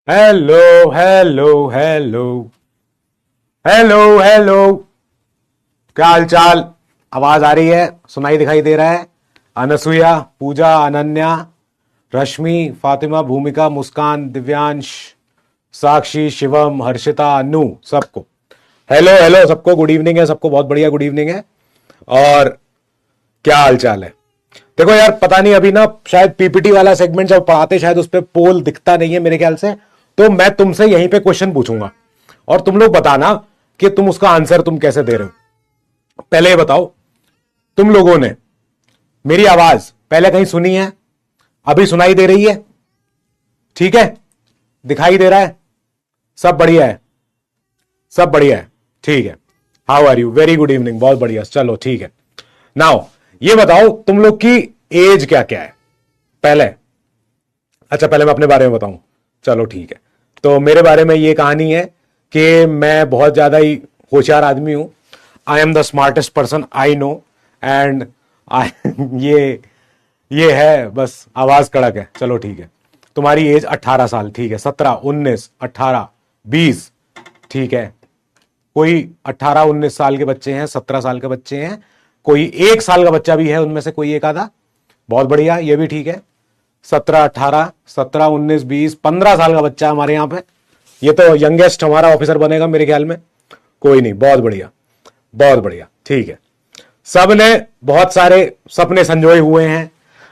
Hello hello hello hello hello. क्या हाल चाल? आवाज आ रही है? सुनाई दिखाई दे रहा है? अनसुया, पूजा, अनन्या, रश्मि, फातिमा, भूमिका, मुस्कान, दिव्यांश, साक्षी, शिवम, हर्षिता, अनु, सबको हेलो हेलो। सबको गुड इवनिंग है। सबको बहुत बढ़िया गुड इवनिंग है। और क्या हाल चाल है? देखो यार, पता नहीं अभी ना शायद पीपीटी वाला सेगमेंट जब पढ़ाते शायद उस पर पोल दिखता नहीं है मेरे ख्याल से। तो मैं तुमसे यहीं पे क्वेश्चन पूछूंगा और तुम लोग बताना कि तुम उसका आंसर तुम कैसे दे रहे हो। पहले ये बताओ, तुम लोगों ने मेरी आवाज पहले कहीं सुनी है? अभी सुनाई दे रही है? ठीक है, दिखाई दे रहा है? सब बढ़िया है? सब बढ़िया है, ठीक है। How are you? Very good evening, बहुत बढ़िया, चलो ठीक है। नाउ ये बताओ तुम लोग की एज क्या क्या है पहले। अच्छा, पहले मैं अपने बारे में बताऊं। चलो ठीक है। तो मेरे बारे में ये कहानी है कि मैं बहुत ज्यादा ही होशियार आदमी हूं। I am the smartest person I know. And I ये ये है, बस आवाज कड़क है। चलो ठीक है। तुम्हारी एज 18 साल, ठीक है। 17, 19, 18, 20, ठीक है। कोई 18 19 साल के बच्चे हैं, 17 साल के बच्चे हैं, कोई 1 साल का बच्चा भी है उनमें से कोई एक आधा। बहुत बढ़िया, ये भी ठीक है। 17 18, 17 19 20, 15 साल का बच्चा हमारे यहाँ पे। ये तो यंगेस्ट हमारा ऑफिसर बनेगा मेरे ख्याल में। कोई नहीं, बहुत बढ़िया, बहुत बढ़िया, ठीक है। सब ने बहुत सारे सपने संजोए हुए हैं।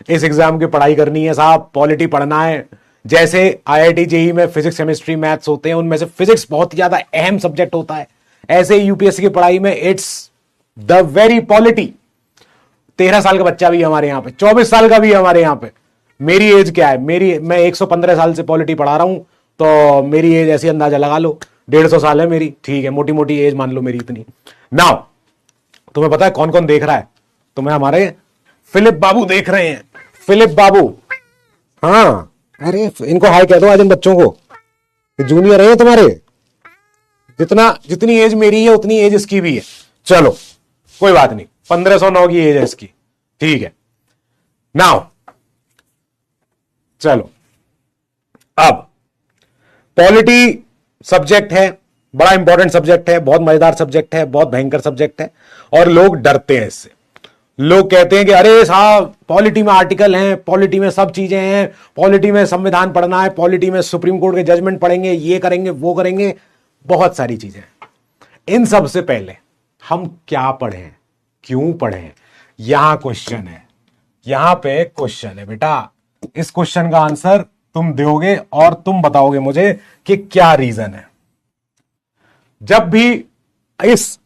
इस एग्जाम की पढ़ाई करनी है साहब, पॉलिटी पढ़ना है। जैसे आईआईटी जेई में फिजिक्स केमिस्ट्री मैथ्स होते हैं, उनमें से फिजिक्स बहुत ही ज्यादा अहम सब्जेक्ट होता है। ऐसे यूपीएससी की पढ़ाई में इट्स द वेरी पॉलिटी। 13 साल का बच्चा भी है हमारे यहाँ पे, 24 साल का भी है हमारे यहाँ पे। मेरी एज क्या है? मैं 115 साल से पॉलिटी पढ़ा रहा हूं, तो मेरी एज ऐसी अंदाजा लगा लो, 150 साल है मेरी। ठीक है, मोटी मोटी एज मान लो मेरी इतनी। नाउ तुम्हें पता है कौन कौन देख रहा है? तुम्हें हमारे फिलिप बाबू देख रहे हैं। फिलिप बाबू, हाँ, अरे इनको हाय कह दो आज इन बच्चों को। जूनियर है तुम्हारे। जितनी एज मेरी है उतनी एज इसकी भी है। चलो कोई बात नहीं, 1509 की एज है इसकी। ठीक है। नाउ चलो, अब पॉलिटी सब्जेक्ट है, बड़ा इंपॉर्टेंट सब्जेक्ट है, बहुत मजेदार सब्जेक्ट है, बहुत भयंकर सब्जेक्ट है। और लोग डरते हैं इससे। लोग कहते हैं कि अरे साहब, पॉलिटी में आर्टिकल हैं, पॉलिटी में सब चीजें हैं, पॉलिटी में संविधान पढ़ना है, पॉलिटी में सुप्रीम कोर्ट के जजमेंट पढ़ेंगे, ये करेंगे वो करेंगे, बहुत सारी चीजें। इन सब से पहले हम क्या पढ़ें, क्यों पढ़ें, यहां क्वेश्चन है। यहां पे क्वेश्चन है बेटा। इस क्वेश्चन का आंसर तुम दोगे और तुम बताओगे मुझे कि क्या रीजन है। जब भी इस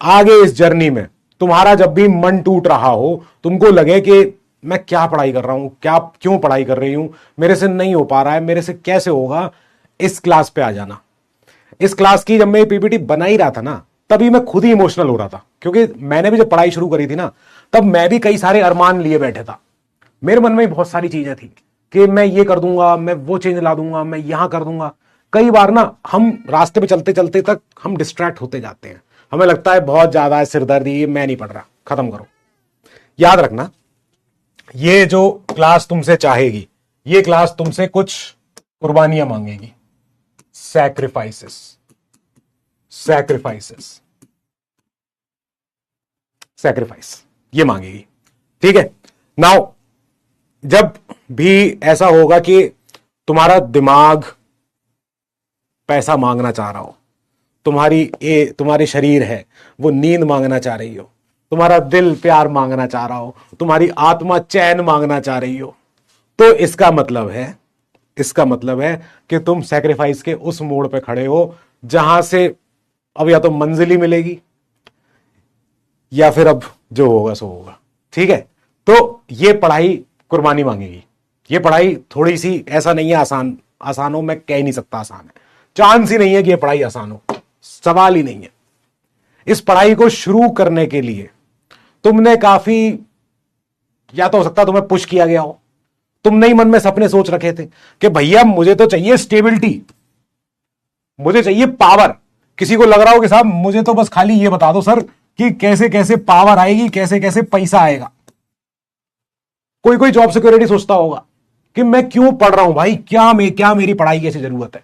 जर्नी में तुम्हारा जब भी मन टूट रहा हो, तुमको लगे कि मैं क्या पढ़ाई कर रहा हूं, क्या क्यों पढ़ाई कर रही हूं, मेरे से नहीं हो पा रहा है, मेरे से कैसे होगा, इस क्लास पे आ जाना। इस क्लास की जब मैं पीपीटी बना ही रहा था ना, तभी मैं खुद ही इमोशनल हो रहा था। क्योंकि मैंने भी जब पढ़ाई शुरू करी थी ना, तब मैं भी कई सारे अरमान लिए बैठे था। मेरे मन में भी बहुत सारी चीजें थी कि मैं ये कर दूंगा, मैं वो चेंज ला दूंगा, मैं यहां कर दूंगा। कई बार ना हम रास्ते पे चलते चलते तक हम डिस्ट्रैक्ट होते जाते हैं। हमें लगता है बहुत ज्यादा सिरदर्दी, मैं नहीं पढ़ रहा, खत्म करो। याद रखना, ये जो क्लास तुमसे चाहेगी, ये क्लास तुमसे कुछ कुर्बानियां मांगेगी। सैक्रिफाइसेस, सैक्रिफाइसेस, सैक्रिफाइस ये मांगेगी। ठीक है। नाउ जब भी ऐसा होगा कि तुम्हारा दिमाग पैसा मांगना चाह रहा हो, तुम्हारी शरीर है वो नींद मांगना चाह रही हो, तुम्हारा दिल प्यार मांगना चाह रहा हो, तुम्हारी आत्मा चैन मांगना चाह रही हो, तो इसका मतलब है कि तुम सैक्रिफाइस के उस मोड़ पे खड़े हो जहां से अब या तो मंजिल ही मिलेगी या फिर अब जो होगा सो होगा। ठीक है। तो ये पढ़ाई कुर्बानी मांगेगी। ये पढ़ाई थोड़ी सी ऐसा नहीं है आसान हो, मैं कह ही नहीं सकता आसान है। चांस ही नहीं है कि ये पढ़ाई आसान हो, सवाल ही नहीं है। इस पढ़ाई को शुरू करने के लिए तुमने काफी, या तो हो सकता है तुम्हें पुश किया गया हो, तुमने ही मन में सपने सोच रखे थे कि भैया मुझे तो चाहिए स्टेबिलिटी, मुझे चाहिए पावर। किसी को लग रहा हो कि साहब मुझे तो बस खाली ये बता दो सर कि कैसे कैसे पावर आएगी, कैसे कैसे पैसा आएगा। कोई कोई जॉब सिक्योरिटी सोचता होगा कि मैं क्यों पढ़ रहा हूं भाई, क्या मेरी पढ़ाई की ऐसी जरूरत है।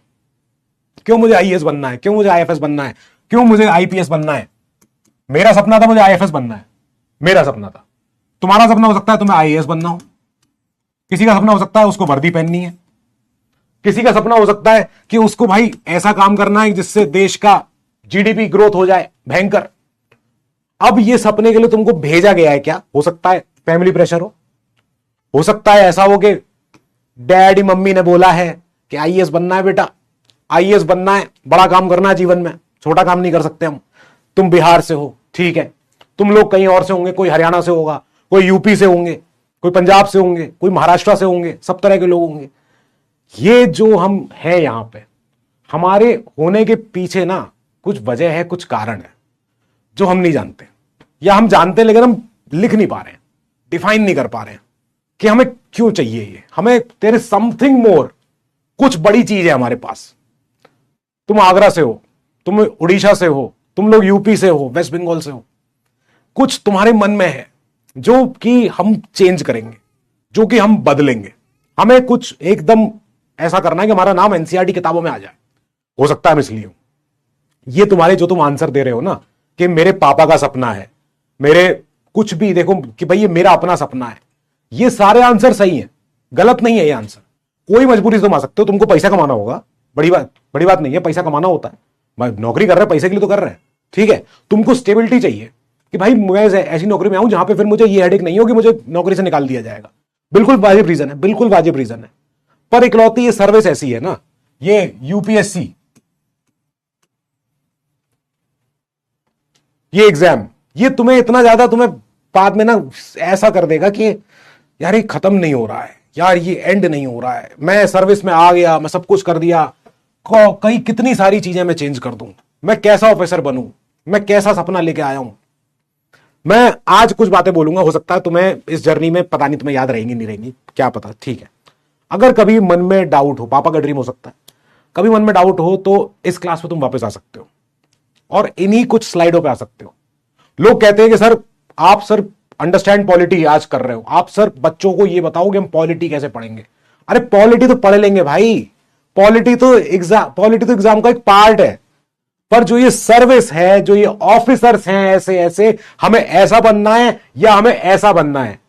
क्यों मुझे आईएएस बनना है, क्यों मुझे आईएफएस बनना है, क्यों मुझे आईपीएस बनना है। मेरा सपना था मुझे आईएफएस बनना है, मेरा सपना था। तुम्हारा सपना हो सकता है तुम्हें आईएएस बनना हो, किसी का सपना हो सकता है उसको वर्दी पहननी है, किसी का सपना हो सकता है कि उसको भाई ऐसा काम करना है जिससे देश का जीडीपी ग्रोथ हो जाए भयंकर। अब ये सपने के लिए तुमको भेजा गया है क्या? हो सकता है फैमिली प्रेशर हो सकता है ऐसा हो कि डैडी मम्मी ने बोला है कि आईएएस बनना है बेटा, आईएएस बनना है, बड़ा काम करना है जीवन में, छोटा काम नहीं कर सकते हम। तुम बिहार से हो, ठीक है, तुम लोग कहीं और से होंगे, कोई हरियाणा से होगा, कोई यूपी से होंगे, कोई पंजाब से होंगे, कोई महाराष्ट्र से होंगे, सब तरह के लोग होंगे। ये जो हम हैं यहां पे, हमारे होने के पीछे ना कुछ वजह है, कुछ कारण है जो हम नहीं जानते, या हम जानते लेकिन हम लिख नहीं पा रहे हैं, डिफाइन नहीं कर पा रहे हैं कि हमें क्यों चाहिए ये। हमें तेरे समथिंग मोर, कुछ बड़ी चीज है हमारे पास। तुम आगरा से हो, तुम उड़ीसा से हो, तुम लोग यूपी से हो, वेस्ट बंगाल से हो, कुछ तुम्हारे मन में है जो कि हम चेंज करेंगे, जो कि हम बदलेंगे। हमें कुछ एकदम ऐसा करना है कि हमारा नाम एनसीईआरटी किताबों में आ जाए। हो सकता है मैं इसलिए हूं। ये तुम्हारे जो तुम आंसर दे रहे हो ना कि मेरे पापा का सपना है, मेरे कुछ भी देखो कि भाई ये मेरा अपना सपना है, ये सारे आंसर सही हैं, गलत नहीं है ये आंसर। कोई मजबूरी से तुम आ सकते हो, तुमको पैसा कमाना होगा, बड़ी बात नहीं है, पैसा कमाना होता है, नौकरी कर रहे पैसे के लिए तो कर रहे हैं, ठीक है। तुमको स्टेबिलिटी चाहिए कि भाई मैं ऐसी नौकरी में आऊं जहां पे फिर मुझे ये हेडेक नहीं हो कि मुझे नौकरी से निकाल दिया जाएगा। बिल्कुल वाजिब रीजन है, बिल्कुल वाजिब रीजन है। पर इकलौती ये सर्विस ऐसी है ना, ये यूपीएससी, ये एग्जाम, ये तुम्हें इतना ज्यादा तुम्हें बाद में ना ऐसा कर देगा कि यार ये खत्म नहीं हो रहा है, यार ये एंड नहीं हो रहा है, मैं सर्विस में आ गया, मैं सब कुछ कर दिया, कई कितनी सारी चीजें मैं चेंज कर दूं, मैं कैसा ऑफिसर बनूं, मैं कैसा सपना लेके आया हूं। मैं आज कुछ बातें बोलूंगा, हो सकता है तुम्हें इस जर्नी में पता नहीं तुम्हें याद रहेंगी नहीं रहेंगी, क्या पता, ठीक है। अगर कभी मन में डाउट हो, पापा का ड्रीम हो सकता है, कभी मन में डाउट हो तो इस क्लास में तुम वापस आ सकते हो और इन्हीं कुछ स्लाइडों पे आ सकते हो। लोग कहते हैं कि सर आप सर अंडरस्टैंड पॉलिटी आज कर रहे हो, आप सर बच्चों को ये बताओ कि हम पॉलिटी कैसे पढ़ेंगे। अरे पॉलिटी तो पढ़ लेंगे भाई, पॉलिटी तो एग्जाम का एक पार्ट है, पर जो ये सर्विस है, जो ये ऑफिसर्स हैं ऐसे ऐसे, हमें ऐसा बनना है या हमें ऐसा बनना है।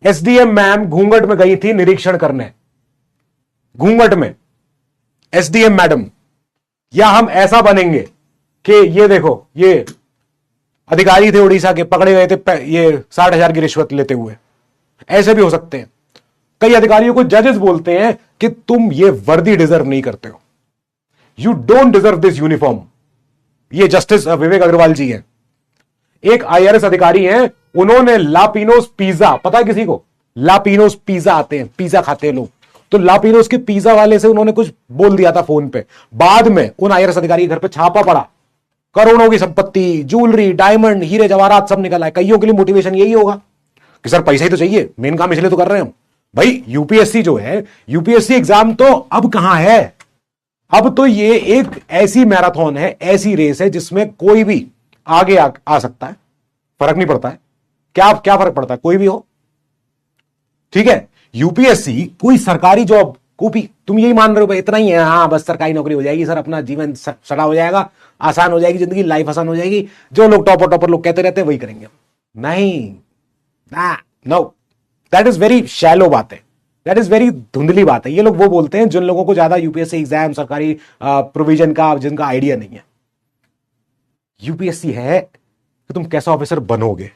एसडीएम मैम घूंघट में गई थी निरीक्षण करने, घूंघट में एसडीएम मैडम, या हम ऐसा बनेंगे कि ये देखो ये अधिकारी थे उड़ीसा के, पकड़े गए थे ये 60,000 की रिश्वत लेते हुए, ऐसे भी हो सकते हैं। कई अधिकारियों को जजेस बोलते हैं कि तुम ये वर्दी डिजर्व नहीं करते हो, you don't deserve this uniform. ये जस्टिस विवेक अग्रवाल जी हैं, एक आईआरएस अधिकारी हैं, उन्होंने लापिनोस पिज्जा, पता है किसी को लापिनोस पिज्जा आते हैं, पिज्जा खाते हैं लोग, तो लापिनोस के पिज्जा वाले से उन्होंने कुछ बोल दिया था फोन पे, बाद में उन आईआरएस अधिकारी के घर पे छापा पड़ा, करोड़ों की संपत्ति, ज्वेलरी, डायमंड, हीरे जवाहरात सब निकल आए। कईयों के लिए मोटिवेशन यही होगा कि सर पैसा ही तो चाहिए, मेन काम इसलिए तो कर रहे हैं हम। भाई यूपीएससी जो है, यूपीएससी एग्जाम तो अब कहां है, अब तो ये एक ऐसी मैराथन है, ऐसी रेस है जिसमें कोई भी आगे आ सकता है, फर्क नहीं पड़ता है क्या फर्क पड़ता है, कोई भी हो, ठीक है। यूपीएससी कोई सरकारी जॉब को भी तुम यही मान रहे हो भाई इतना ही है, हाँ बस सरकारी नौकरी हो जाएगी सर, अपना जीवन सड़ा हो जाएगा, आसान हो जाएगी जिंदगी, लाइफ आसान हो जाएगी, जो लोग टॉपर लोग कहते रहते हैं वही करेंगे। नहीं, no, that is very shallow बात है, दैट इज वेरी धुंधली बात है। ये लोग वो बोलते हैं जिन लोगों को ज्यादा यूपीएससी एग्जाम, सरकारी प्रोविजन का जिनका आइडिया नहीं है। यूपीएससी है कि तुम कैसा ऑफिसर बनोगे,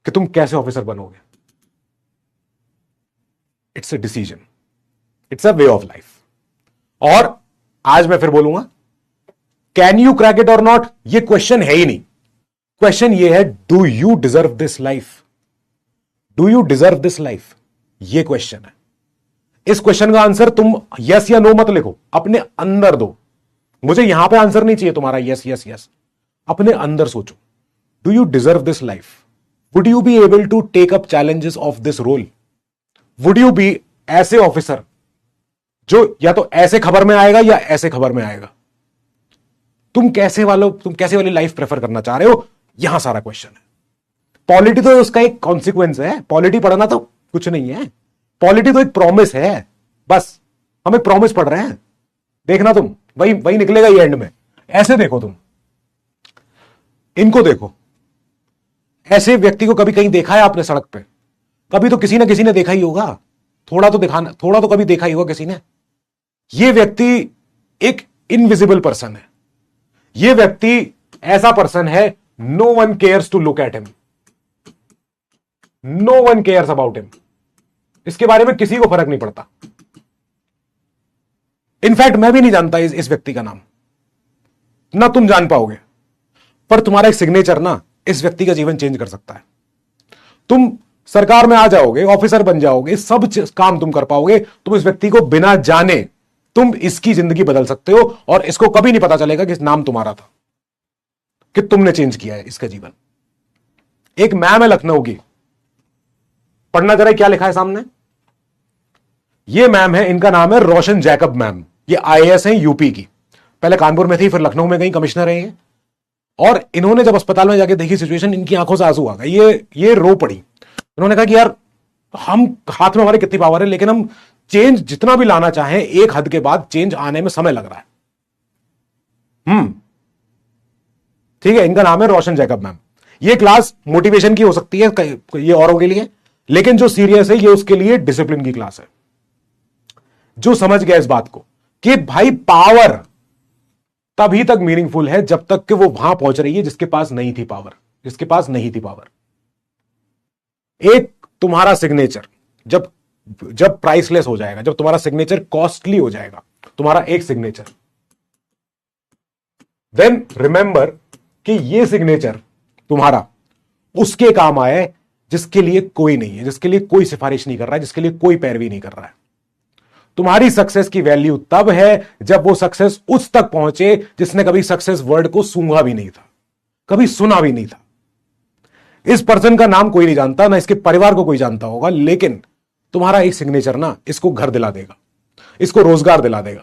कि तुम कैसे ऑफिसर बनोगे, it's a decision, it's a way of life. और आज मैं फिर बोलूंगा, कैन यू क्रैक इट और नॉट, ये क्वेश्चन है ही नहीं, क्वेश्चन ये है do you deserve this life, do you deserve this life, ये क्वेश्चन है। इस क्वेश्चन का आंसर तुम यस या नो मत लिखो, अपने अंदर दो। मुझे यहां पे आंसर नहीं चाहिए तुम्हारा यस यस यस, अपने अंदर सोचो, do you deserve this life, would you be able to take up challenges of this role, would you be ऐसे ऑफिसर जो या तो ऐसे खबर में आएगा या ऐसे खबर में आएगा, तुम कैसे वाली लाइफ प्रेफर करना चाह रहे हो, यहां सारा क्वेश्चन है। पॉलिटी तो उसका एक कॉन्सिक्वेंस है, पॉलिटी पढ़ना तो कुछ नहीं है, पॉलिटी तो एक प्रॉमिस है, बस हम एक प्रॉमिस पढ़ रहे हैं, देखना तुम, वही वही निकलेगा ये एंड में। ऐसे देखो तुम, इनको देखो। ऐसे व्यक्ति को कभी कहीं देखा है आपने सड़क पे? कभी तो किसी ना किसी ने देखा ही होगा, थोड़ा तो दिखाना, थोड़ा तो कभी देखा ही होगा किसी ने। ये व्यक्ति एक इनविजिबल पर्सन है। ये व्यक्ति ऐसा पर्सन है, no one cares to look at him, no one cares about him. इसके बारे में किसी को फर्क नहीं पड़ता। इनफैक्ट मैं भी नहीं जानता इस व्यक्ति का नाम, ना तुम जान पाओगे। पर तुम्हारा एक सिग्नेचर ना इस व्यक्ति का जीवन चेंज कर सकता है। तुम सरकार में आ जाओगे, ऑफिसर बन जाओगे, सब काम तुम कर पाओगे। तुम इस व्यक्ति को बिना जाने तुम इसकी जिंदगी बदल सकते हो, और इसको कभी नहीं पता चलेगा कि नाम तुम्हारा था, कि तुमने चेंज किया है इसका जीवन। एक मैम है लखनऊ की, पढ़ना जरा क्या लिखा है सामने। ये मैम है, इनका नाम है रोशन जैकब मैम। ये आईएएस हैं यूपी की, पहले कानपुर में थी, फिर लखनऊ में गई, कमिश्नर है ये। और इन्होंने जब अस्पताल में जाके देखी सिचुएशन, इनकी आंखों से आंसू आ गए। ये रो पड़ी। इन्होंने कहा कि यार, हम हाथ में हमारे कितनी पावर है, लेकिन हम चेंज जितना भी लाना चाहें, एक हद के बाद चेंज आने में समय लग रहा है। ठीक है, इनका नाम है रोशन जैकब मैम। ये क्लास मोटिवेशन की हो सकती है ये औरों के लिए, लेकिन जो सीरियस है ये उसके लिए डिसिप्लिन की क्लास है। जो समझ गया इस बात को कि भाई पावर तभी तक मीनिंगफुल है जब तक कि वो वहां पहुंच रही है जिसके पास नहीं थी पावर, जिसके पास नहीं थी पावर। एक तुम्हारा सिग्नेचर जब जब प्राइसलेस हो जाएगा, जब तुम्हारा सिग्नेचर कॉस्टली हो जाएगा, तुम्हारा एक सिग्नेचर, देन रिमेंबर कि ये सिग्नेचर तुम्हारा उसके काम आए जिसके लिए कोई नहीं है, जिसके लिए कोई सिफारिश नहीं कर रहा है, जिसके लिए कोई पैरवी नहीं कर रहा है। तुम्हारी सक्सेस की वैल्यू तब है जब वो सक्सेस उस तक पहुंचे जिसने कभी सक्सेस वर्ड को सूंघा भी नहीं था, कभी सुना भी नहीं था। इस पर्सन का नाम कोई नहीं जानता, ना इसके परिवार को कोई जानता होगा, लेकिन तुम्हारा एक सिग्नेचर ना इसको घर दिला देगा, इसको रोजगार दिला देगा।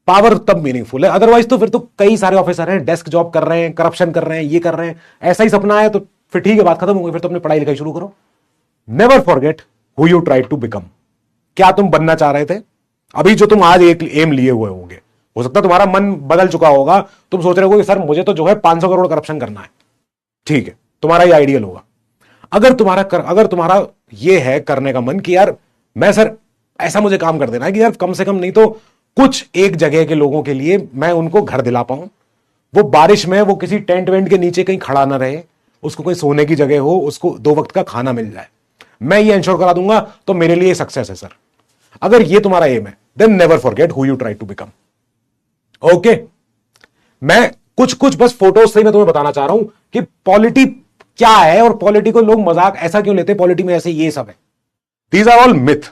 पावर तब मीनिंगफुल है, अदरवाइज तो फिर तो कई सारे ऑफिसर हैं, डेस्क जॉब कर रहे हैं, करप्शन कर रहे हैं, ये कर रहे हैं। ऐसा ही सपना है तो फिर ठीक है, बात खत्म हो गई, फिर तो अपनी पढ़ाई लिखाई शुरू करो। Never forget who you try to become. क्या तुम बनना चाह रहे थे? अभी जो तुम आज एक एम लिए हुए होंगे, हो सकता है तुम्हारा मन बदल चुका होगा। तुम सोच रहे हो कि सर मुझे तो जो है 500 करोड़ करप्शन करना है। ठीक है, तुम्हारा ये आइडियल होगा। अगर तुम्हारा ये है करने का मन कि यार मैं सर ऐसा मुझे काम कर देना है कि यार कम से कम नहीं तो कुछ एक जगह के लोगों के लिए मैं उनको घर दिला पाऊं, वो बारिश में वो किसी टेंट वेंट के नीचे कहीं खड़ा ना रहे, उसको कोई सोने की जगह हो, उसको 2 वक्त का खाना मिल जाए, मैं ये इंश्योर करा दूंगा, तो मेरे लिए सक्सेस है सर। अगर ये तुम्हारा एम है, then never forget who you try to become. Okay, मैं कुछ बस फोटोज से मैं तुम्हें बताना चाह रहा हूं कि पॉलिटी क्या है, और पॉलिटी को लोग मजाक ऐसा क्यों लेते हैं, पॉलिटी में ऐसे ये सब है। These are all myth.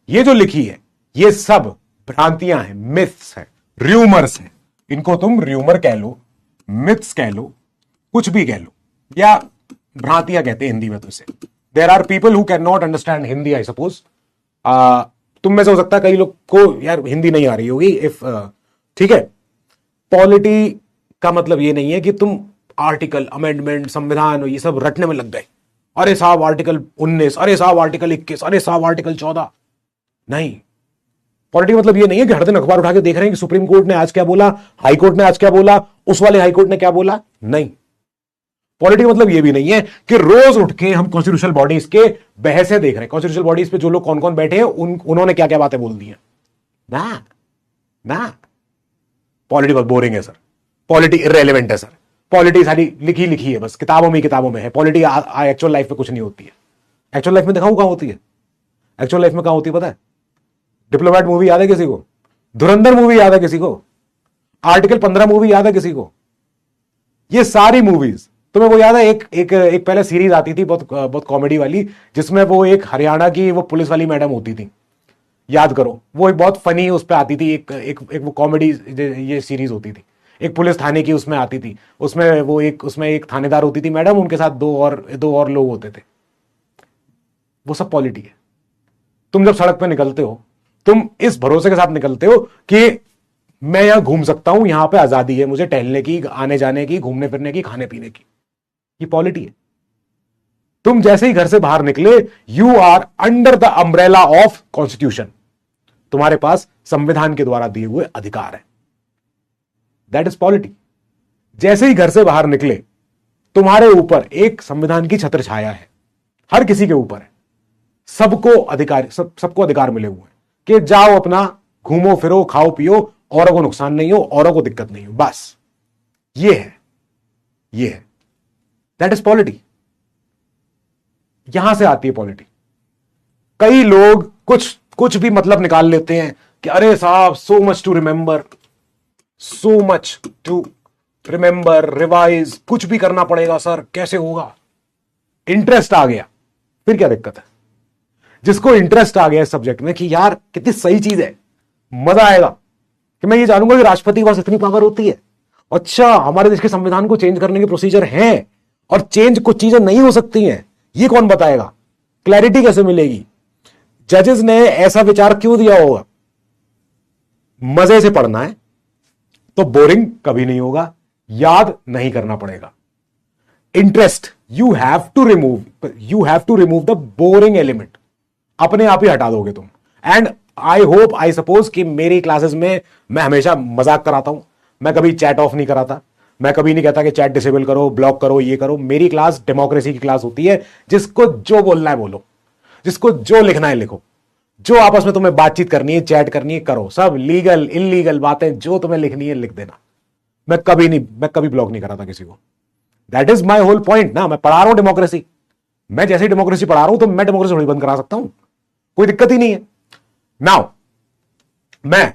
ये जो लिखी है ये सब भ्रांतियां हैं, मिथ्स हैं, र्यूमर्स हैं। इनको तुम र्यूमर कह लो, मिथ्स कह लो, कुछ भी कह लो, या भ्रांतियां कहते हैं हिंदी में तो इसे। There are people who can not understand Hindi, I suppose. तुम में से हो सकता है कई लोग को यार हिंदी नहीं आ रही होगी, इफ ठीक है। पॉलिटी का मतलब ये नहीं है कि तुम आर्टिकल, अमेंडमेंट, संविधान ये सब रटने में लग गए। अरे साहब आर्टिकल 19, अरे साहब आर्टिकल 21, अरे साहब आर्टिकल 14। नहीं, पॉलिटी मतलब ये नहीं है कि हर दिन अखबार उठा के देख रहे हैं कि सुप्रीम कोर्ट ने आज क्या बोला, हाई कोर्ट ने आज क्या बोला, उस वाले हाई कोर्ट ने क्या बोला। नहीं, पॉलिटी मतलब ये भी नहीं है कि रोज उठ के हम कॉन्स्टिट्यूशनल बॉडीज के बहसें देख रहे हैं, कॉन्स्टिट्यूशनल बॉडीज पे जो लोग कौन कौन बैठे हैं उन्होंने क्या क्या बातें बोल दी हैं। ना, पॉलिटी बहुत बोरिंग है सर, पॉलिटी इररेलेवेंट है सर, पॉलिटी सारी लिखी है, बस किताबों में है। पॉलिटी एक्चुअल लाइफ में कुछ नहीं होती है। एक्चुअल लाइफ में दिखाऊं कहां होती है? एक्चुअल लाइफ में कहां होती है पता है? डिप्लोमैट मूवी याद है किसी को? धुरंधर मूवी याद है किसी को? आर्टिकल 15 मूवी याद है किसी को? ये सारी मूवीज तुम्हें वो याद है? एक पहले सीरीज आती थी बहुत कॉमेडी वाली, जिसमें वो एक हरियाणा की वो पुलिस वाली मैडम होती थी, याद करो, वो एक बहुत फनी उस पर आती थी, एक वो कॉमेडी ये सीरीज होती थी, एक पुलिस थाने की उसमें आती थी। उसमें एक थानेदार होती थी मैडम, उनके साथ दो और लोग होते थे। वो सब पॉलिटी है। तुम जब सड़क पे निकलते हो, तुम इस भरोसे के साथ निकलते हो कि मैं यहां घूम सकता हूं, यहां पे आजादी है मुझे टहलने की, आने जाने की, घूमने फिरने की, खाने पीने की। ये पॉलिटी है। तुम जैसे ही घर से बाहर निकले, you are under the umbrella of constitution. तुम्हारे पास संविधान के द्वारा दिए हुए अधिकार है। That is polity. जैसे ही घर से बाहर निकले, तुम्हारे ऊपर एक संविधान की छत्र छाया है, हर किसी के ऊपर है। सबको अधिकार, सबको अधिकार मिले हुए हैं कि जाओ अपना घूमो फिरो, खाओ पियो, औरों को नुकसान नहीं हो, औरों को दिक्कत नहीं हो, बस ये है, ये है। That is polity. यहां से आती है पॉलिटी। कई लोग कुछ कुछ भी मतलब निकाल लेते हैं कि अरे साहब, so much to remember, so much to remember, revise, कुछ भी करना पड़ेगा सर, कैसे होगा? इंटरेस्ट आ गया, फिर क्या दिक्कत है? जिसको इंटरेस्ट आ गया इस सब्जेक्ट में कि यार कितनी सही चीज है, मजा आएगा कि मैं ये जानूंगा कि राष्ट्रपति के पास इतनी पावर होती है, अच्छा हमारे देश के संविधान को चेंज करने के प्रोसीजर हैं, और चेंज कुछ चीजें नहीं हो सकती हैं, ये कौन बताएगा? क्लैरिटी कैसे मिलेगी? जजेस ने ऐसा विचार क्यों दिया होगा? मजे से पढ़ना है तो बोरिंग कभी नहीं होगा, याद नहीं करना पड़ेगा। Interest, you have to remove the boring element, अपने आप ही हटा दोगे तुम। And I hope, I suppose कि मेरी क्लासेस में मैं हमेशा मजाक कराता हूं, मैं कभी चैट ऑफ नहीं कराता, मैं कभी नहीं कहता कि चैट डिसेबल करो, ब्लॉक करो, ये करो। मेरी क्लास डेमोक्रेसी की क्लास होती है, जिसको जो बोलना है बोलो, जिसको जो लिखना है लिखो, जो आपस में तुम्हें बातचीत करनी है, चैट करनी है, करो, सब लीगल इलीगल बातें जो तुम्हें लिखनी है लिख देना। मैं कभी ब्लॉक नहीं कराता किसी को। That is my whole point ना। मैं पढ़ा रहा हूं डेमोक्रेसी, मैं जैसे डेमोक्रेसी पढ़ा रहा हूं तो मैं डेमोक्रेसी थोड़ी बंद करा सकता हूं, कोई दिक्कत ही नहीं है। नाउ मैं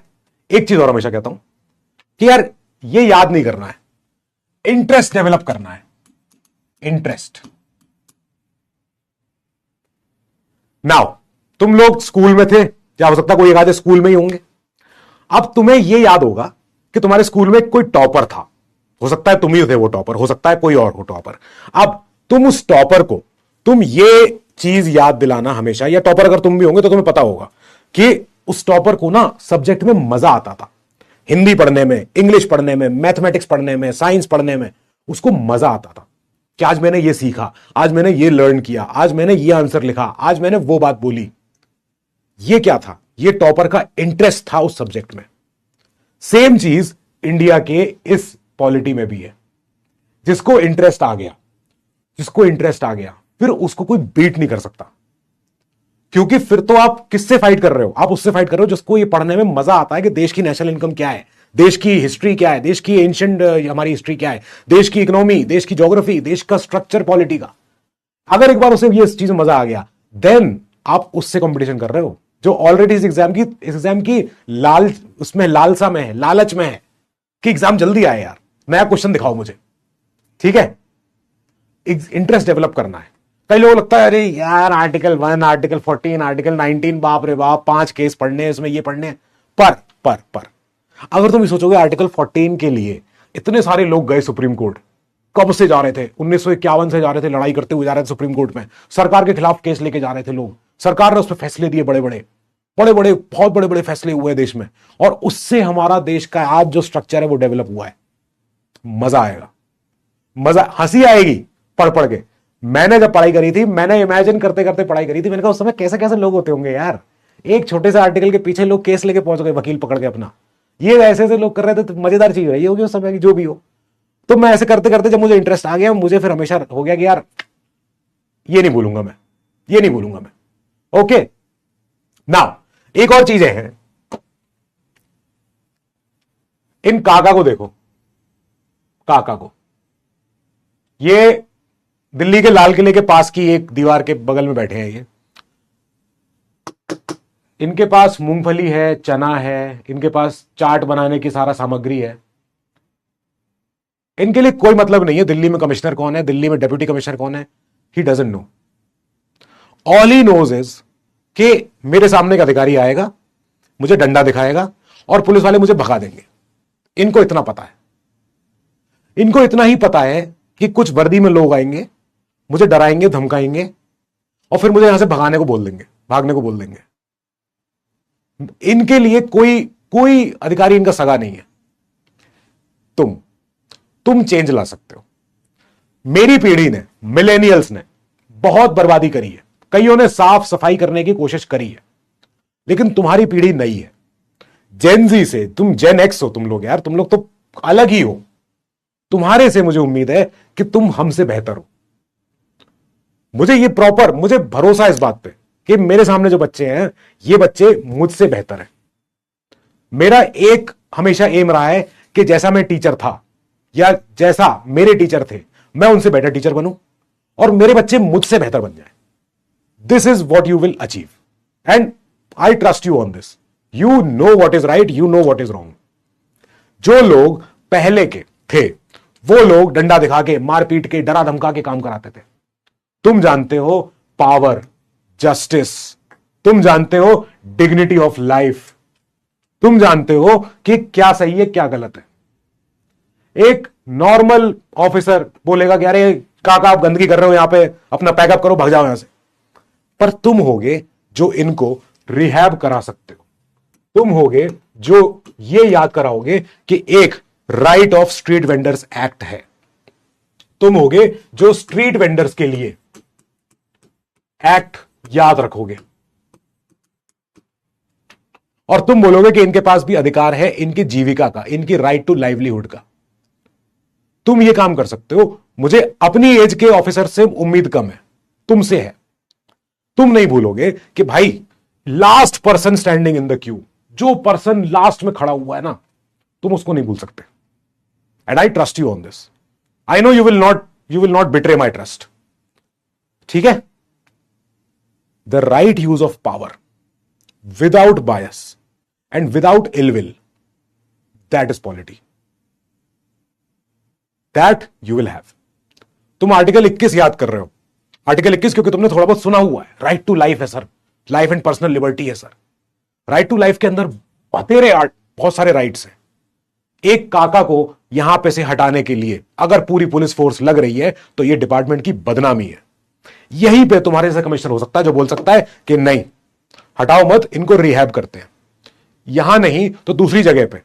एक चीज और हमेशा कहता हूं कि यार ये याद नहीं करना है, इंटरेस्ट डेवलप करना है। इंटरेस्ट। नाउ तुम लोग स्कूल में थे, या हो सकता है कोई एक आधे स्कूल में ही होंगे। अब तुम्हें यह याद होगा कि तुम्हारे स्कूल में कोई टॉपर था, हो सकता है तुम ही थे वो टॉपर, हो सकता है कोई और हो टॉपर। अब तुम उस टॉपर को, तुम ये चीज याद दिलाना हमेशा, या टॉपर अगर तुम भी होंगे तो तुम्हें पता होगा कि उस टॉपर को ना सब्जेक्ट में मजा आता था, हिंदी पढ़ने में, इंग्लिश पढ़ने में, मैथमेटिक्स पढ़ने में, साइंस पढ़ने में, उसको मजा आता था कि आज मैंने ये सीखा, आज मैंने ये लर्न किया, आज मैंने ये आंसर लिखा, आज मैंने वो बात बोली। ये क्या था? ये टॉपर का इंटरेस्ट था उस सब्जेक्ट में। सेम चीज इंडिया के इस पॉलिटी में भी है। जिसको इंटरेस्ट आ गया, फिर उसको कोई बीट नहीं कर सकता, क्योंकि फिर तो आप किससे फाइट कर रहे हो? आप उससे फाइट कर रहे हो जिसको ये पढ़ने में मजा आता है कि देश की नेशनल इनकम क्या है, देश की हिस्ट्री क्या है, देश की एंशिएंट हमारी हिस्ट्री क्या है, देश की इकोनॉमी, देश की ज्योग्राफी, देश का स्ट्रक्चर पॉलिटी का। अगर एक बार उसे ये चीज में मजा आ गया, देन आप उससे कंपटीशन कर रहे हो जो ऑलरेडी इस एग्जाम की लालसा में है, लालच में है कि एग्जाम जल्दी आए यार, नया क्वेश्चन दिखाओ मुझे। ठीक है, इंटरेस्ट डेवलप करना है। कई लोगों को लगता है अरे यार आर्टिकल 1, आर्टिकल 14, आर्टिकल 19, बाप रे बाप, 5 केस पढ़ने हैं इसमें, ये पढ़ने हैं। पर अगर तुम सोचोगे आर्टिकल 14 के लिए इतने सारे लोग गए सुप्रीम कोर्ट, कब से जा रहे थे? 1951 से जा रहे थे, लड़ाई करते हुए जा रहे थे सुप्रीम कोर्ट में, सरकार के खिलाफ केस लेके जा रहे थे लोग, सरकार ने उस पर फैसले दिए, बहुत बड़े फैसले हुए देश में, और उससे हमारा देश का आज जो स्ट्रक्चर है वो डेवलप हुआ है। मजा आएगा, हंसी आएगी पढ़ के। मैंने जब पढ़ाई करी थी, मैंने इमेजिन करते करते पढ़ाई करी थी, मैंने कहा उस समय कैसे कैसे लोग होते होंगे यार, एक छोटे से आर्टिकल के पीछे लोग केस लेके पहुंच गए, वकील पकड़ के अपना, ये ऐसे ऐसे लोग कर रहे थे। तो मजेदार चीज रही होगी उस समय की, जो भी हो। तो मैं ऐसे करते करते जब मुझे इंटरेस्ट आ गया, मुझे फिर हमेशा हो गया कि यार ये नहीं भूलूंगा मैं। ओके, नाउ एक और चीजें हैं। इन काका को देखो, काका को, ये दिल्ली के लाल किले के पास की एक दीवार के बगल में बैठे हैं। ये इनके पास मूंगफली है, चना है, इनके पास चाट बनाने की सारा सामग्री है। इनके लिए कोई मतलब नहीं है दिल्ली में कमिश्नर कौन है, दिल्ली में डेप्यूटी कमिश्नर कौन है। He doesn't know. All he knows is कि मेरे सामने एक अधिकारी आएगा, मुझे डंडा दिखाएगा और पुलिस वाले मुझे भगा देंगे। इनको इतना पता है, इनको इतना ही पता है कि कुछ वर्दी में लोग आएंगे, मुझे डराएंगे, धमकाएंगे और फिर मुझे यहां से भागने को बोल देंगे। इनके लिए कोई अधिकारी इनका सगा नहीं है। तुम चेंज ला सकते हो। मेरी पीढ़ी ने, मिलेनियल्स ने बहुत बर्बादी करी है, कईयों ने साफ सफाई करने की कोशिश करी है, लेकिन तुम्हारी पीढ़ी नई है, जेन जी से, तुम जेन एक्स हो, तुम लोग यार, तुम लोग तो अलग ही हो। तुम्हारे से मुझे उम्मीद है कि तुम हमसे बेहतर हो। मुझे भरोसा है इस बात पे कि मेरे सामने जो बच्चे हैं, ये बच्चे मुझसे बेहतर हैं। मेरा एक हमेशा एम रहा है कि जैसा मैं टीचर था या जैसा मेरे टीचर थे, मैं उनसे बेटर टीचर बनूं और मेरे बच्चे मुझसे बेहतर बन जाएं। This is what you will achieve and I trust you on this. You know what is right, you know what is wrong. जो लोग पहले के थे वो लोग डंडा दिखा के, मार पीट के, डरा धमका के काम कराते थे। तुम जानते हो पावर, जस्टिस, तुम जानते हो डिग्निटी ऑफ लाइफ, तुम जानते हो कि क्या सही है क्या गलत है। एक नॉर्मल ऑफिसर बोलेगा कि अरे काका आप गंदगी कर रहे हो यहां पे, अपना पैकअप करो, भाग जाओ यहां से। पर तुम होगे जो इनको रिहैब करा सकते हो। तुम होगे जो ये याद कराओगे कि एक right of street vendors act है। तुम होगे जो स्ट्रीट वेंडर्स के लिए एक्ट याद रखोगे और तुम बोलोगे कि इनके पास भी अधिकार है इनकी जीविका का, इनकी राइट टू लाइवलीहुड का। तुम ये काम कर सकते हो। मुझे अपनी एज के ऑफिसर से उम्मीद कम है, तुमसे है। तुम नहीं भूलोगे कि भाई last person standing in the Q, जो पर्सन लास्ट में खड़ा हुआ है ना, तुम उसको नहीं भूल सकते। And I trust you on this. I know you will not betray my trust. ठीक है। The right use of power without bias and without ill will, that is polity, that you will have. तुम article 21 याद कर रहे हो। Article 21 क्योंकि तुमने थोड़ा बहुत सुना हुआ है। राइट टू लाइफ है sir, life and personal liberty है सर। राइट टू लाइफ के अंदर बहुत सारे राइट्स हैं। एक काका को यहां पे से हटाने के लिए अगर पूरी पुलिस फोर्स लग रही है तो यह डिपार्टमेंट की बदनामी है। यहीं पे तुम्हारे जैसा कमिश्नर हो सकता है जो बोल सकता है कि नहीं हटाओ मत, इनको रिहैब करते हैं। यहां नहीं तो दूसरी जगह पे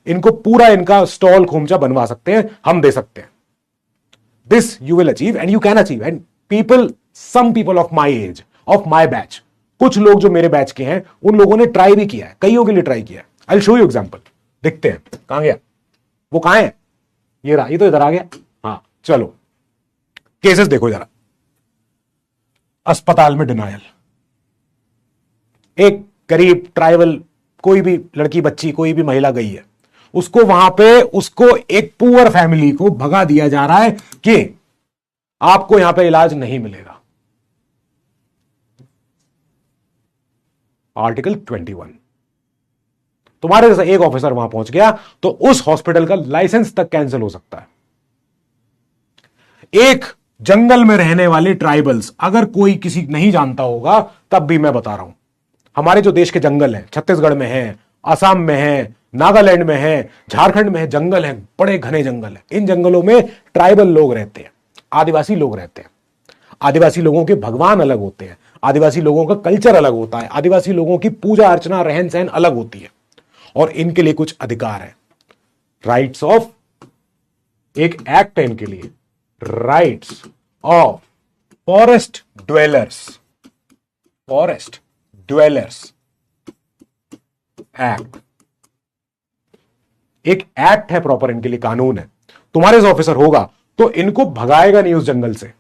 इनको पूरा इनका स्टॉल खोमचा बनवा सकते हैं, हम दे सकते हैं। This you will achieve and you can achieve. And people, some people of my age, of my batch, कुछ लोग जो मेरे बैच के हैं उन लोगों ने ट्राई भी किया है, कईयों के लिए ट्राई किया है। I will show you example. देखते हैं कहां गया वो, कहां है ये रहा, ये तो इधर आ गया। हाँ चलो केसेस देखो जरा। अस्पताल में डिनायल, एक गरीब ट्राइबल कोई भी लड़की बच्ची कोई भी महिला गई है, उसको वहां पे उसको एक पुअर फैमिली को भगा दिया जा रहा है कि आपको यहां पे इलाज नहीं मिलेगा। आर्टिकल 21। तुम्हारे जैसा एक ऑफिसर वहां पहुंच गया तो उस हॉस्पिटल का लाइसेंस तक कैंसिल हो सकता है। एक जंगल में रहने वाले ट्राइबल्स, अगर कोई किसी नहीं जानता होगा तब भी मैं बता रहा हूं, हमारे जो देश के जंगल हैं, छत्तीसगढ़ में हैं, असम में हैं, नागालैंड में हैं, झारखंड में है, जंगल हैं, बड़े घने जंगल हैं। इन जंगलों में ट्राइबल लोग रहते हैं, आदिवासी लोग रहते हैं। आदिवासी लोगों के भगवान अलग होते हैं, आदिवासी लोगों का कल्चर अलग होता है, आदिवासी लोगों की पूजा अर्चना रहन सहन अलग होती है और इनके लिए कुछ अधिकार है। राइट्स ऑफ, एक एक्ट है इनके लिए, rights of forest dwellers, forest dwellers act. एक एक्ट है प्रॉपर, इनके लिए कानून है। तुम्हारे जैसा ऑफिसर होगा तो इनको भगाएगा नहीं उस जंगल से।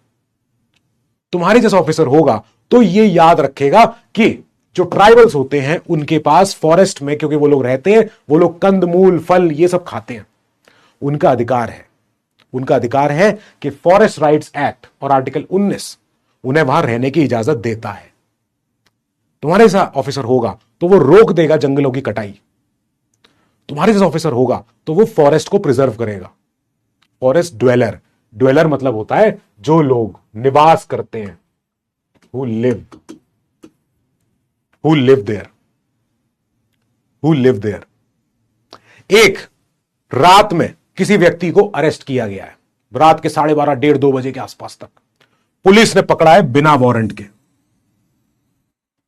तुम्हारे जैसा ऑफिसर होगा तो ये याद रखेगा कि जो ट्राइबल्स होते हैं उनके पास फॉरेस्ट में, क्योंकि वो लोग रहते हैं, वो लोग कंद मूल फल ये सब खाते हैं, उनका अधिकार है। उनका अधिकार है कि फॉरेस्ट राइट्स एक्ट और आर्टिकल 19 उन्हें वहां रहने की इजाजत देता है। तुम्हारे जैसा ऑफिसर होगा तो वो रोक देगा जंगलों की कटाई। तुम्हारे जैसा ऑफिसर होगा तो वो फॉरेस्ट को प्रिजर्व करेगा। फॉरेस्ट ड्वेलर, ड्वेलर मतलब होता है जो लोग निवास करते हैं, who live there। एक रात में किसी व्यक्ति को अरेस्ट किया गया है, रात के 12:30 1:30 बजे के आसपास तक पुलिस ने पकड़ा है बिना वारंट के,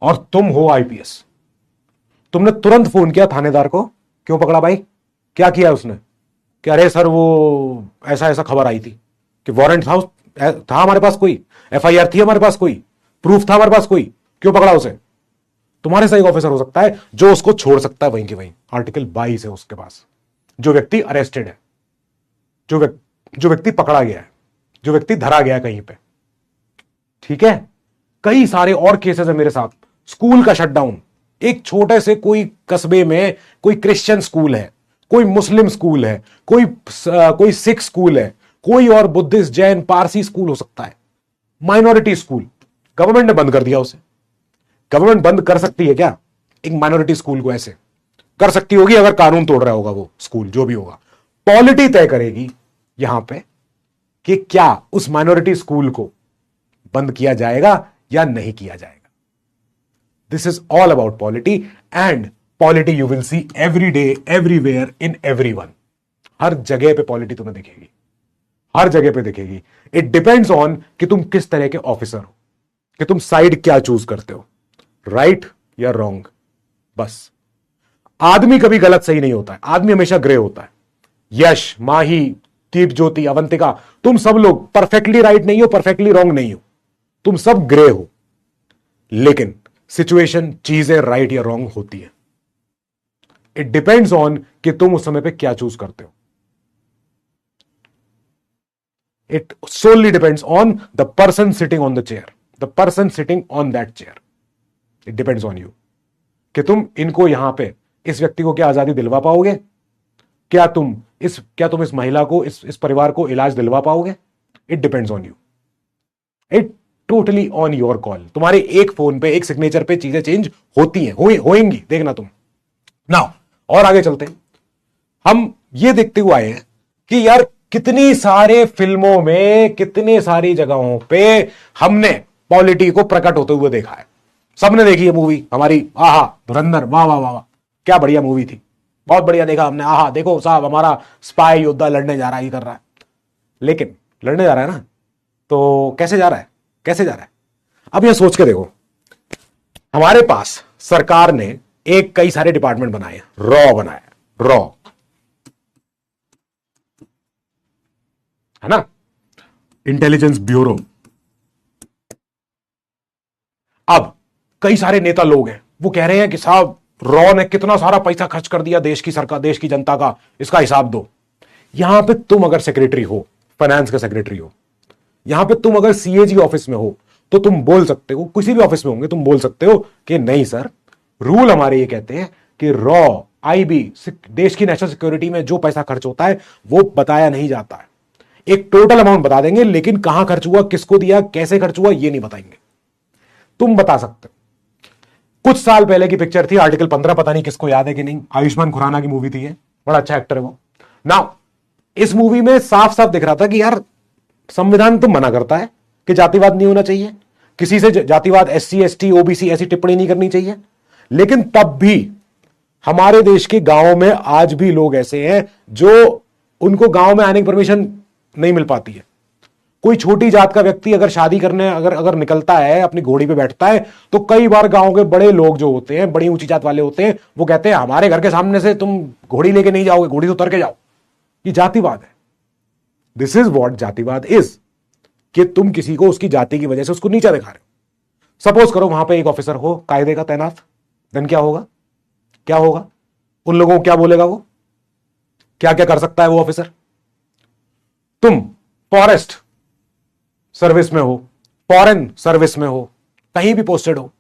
और तुम हो आईपीएस। तुमने तुरंत फोन किया थानेदार को, क्यों पकड़ा भाई, क्या किया उसने? कि अरे सर वो ऐसा ऐसा खबर आई थी कि वारंट था हमारे पास, कोई एफआईआर थी हमारे पास, कोई प्रूफ था हमारे पास, कोई, क्यों पकड़ा उसे? तुम्हारे से एक ऑफिसर हो सकता है जो उसको छोड़ सकता है वहीं के वहीं, आर्टिकल 22 है उसके पास। जो व्यक्ति अरेस्टेड है, जो व्यक्ति पकड़ा गया है, जो व्यक्ति धरा गया है कहीं पे, ठीक है। कई सारे और केसेस है मेरे साथ। स्कूल का शटडाउन, एक छोटे से कोई कस्बे में कोई क्रिश्चियन स्कूल है, कोई मुस्लिम स्कूल है, कोई सिख स्कूल है, कोई और बुद्धिस्ट जैन पारसी स्कूल हो सकता है, माइनॉरिटी स्कूल, गवर्नमेंट ने बंद कर दिया उसे। गवर्नमेंट बंद कर सकती है क्या एक माइनॉरिटी स्कूल को? ऐसे कर सकती होगी अगर कानून तोड़ रहा होगा वो स्कूल, जो भी होगा। पॉलिटी तय करेगी यहां पे कि क्या उस माइनॉरिटी स्कूल को बंद किया जाएगा या नहीं किया जाएगा। This is all about polity, and polity you will see every day, everywhere, in everyone. हर जगह पे पॉलिटी तुम्हें दिखेगी, हर जगह पे दिखेगी। इट डिपेंड्स ऑन कि तुम किस तरह के ऑफिसर हो, कि तुम साइड क्या चूज करते हो, राइट या रॉन्ग। बस आदमी कभी गलत सही नहीं होता है, आदमी हमेशा ग्रे होता है। यश, माही, दीप ज्योति, अवंतिका, तुम सब लोग परफेक्टली राइट नहीं हो, परफेक्टली रॉन्ग नहीं हो, तुम सब ग्रे हो। लेकिन सिचुएशन, चीजें राइट या रॉन्ग होती है। इट डिपेंड्स ऑन कि तुम उस समय पे क्या चूज करते हो। It solely depends on the person sitting on the chair, the person sitting on that chair. It depends on you कि तुम इनको यहां पे, इस व्यक्ति को क्या आजादी दिलवा पाओगे, क्या तुम इस महिला को, इस परिवार को इलाज दिलवा पाओगे। It depends on you, it totally on your call. तुम्हारे एक फोन पे, एक सिग्नेचर पे चीजें चेंज होती हैं, होएंगी, देखना तुम। नाउ और आगे चलते हैं। हम ये देखते हुए आए हैं कि यार कितनी सारे फिल्मों में, कितने सारी जगहों पे हमने पॉलिटी को प्रकट होते हुए देखा है। सबने देखी है मूवी हमारी, आहा धुरंधर, वाह वाह वाह, क्या बढ़िया मूवी थी, बहुत बढ़िया देखा हमने, आहा देखो साहब हमारा स्पाई योद्धा लड़ने जा रहा है, ये कर रहा है। लेकिन लड़ने जा रहा है ना, तो कैसे जा रहा है, कैसे जा रहा है? अब यह सोच के देखो, हमारे पास सरकार ने एक कई सारे डिपार्टमेंट बनाए, रॉ बनाया, रॉ, है ना, इंटेलिजेंस ब्यूरो। अब कई सारे नेता लोग हैं, वो कह रहे हैं कि साहब रॉ ने कितना सारा पैसा खर्च कर दिया देश की सरकार, देश की जनता का, इसका हिसाब दो। यहां पे तुम अगर सेक्रेटरी हो, फाइनेंस का सेक्रेटरी हो, यहां पे तुम अगर सीएजी ऑफिस में हो, तो तुम बोल सकते हो, किसी भी ऑफिस में होंगे तुम बोल सकते हो कि नहीं सर, रूल हमारे ये कहते हैं कि रॉ, आईबी, देश की नेशनल सिक्योरिटी में जो पैसा खर्च होता है वो बताया नहीं जाता है। एक टोटल अमाउंट बता देंगे, लेकिन कहां खर्च हुआ, किसको दिया, कैसे खर्च हुआ, ये नहीं बताएंगे। तुम बता सकते हो। कुछ साल पहले की पिक्चर थी आर्टिकल 15, पता नहीं किसको याद है कि नहीं, आयुष्मान खुराना की मूवी थी ये, बड़ा अच्छा एक्टर है वो। नाउ इस मूवी में साफ साफ दिख रहा था कि यार संविधान तो मना करता है कि जातिवाद नहीं होना चाहिए, किसी से जातिवाद, एससी एसटी ओबीसी ऐसी टिप्पणी नहीं करनी चाहिए। लेकिन तब भी हमारे देश के गांवों में आज भी लोग ऐसे हैं जो, उनको गांव में आने की परमिशन नहीं मिल पाती है। कोई छोटी जात का व्यक्ति अगर शादी करने अगर निकलता है, अपनी घोड़ी पे बैठता है, तो कई बार गांव के बड़े लोग जो होते हैं, बड़ी ऊंची जात वाले होते हैं, वो कहते हैं हमारे घर के सामने से तुम घोड़ी लेके नहीं जाओगे, घोड़ी से उतर के जाओ। ये जातिवाद है। दिस इज व्हाट जातिवाद इज, कि तुम किसी को उसकी जाति की वजह से उसको नीचा दिखा रहे हो। सपोज करो वहां पे एक ऑफिसर हो कायदे का तैनात, देन क्या होगा, क्या होगा? उन लोगों को क्या बोलेगा वो, क्या क्या कर सकता है वो ऑफिसर? तुम फॉरेस्ट सर्विस में हो, फॉरेन सर्विस में हो, कहीं भी पोस्टेड हो,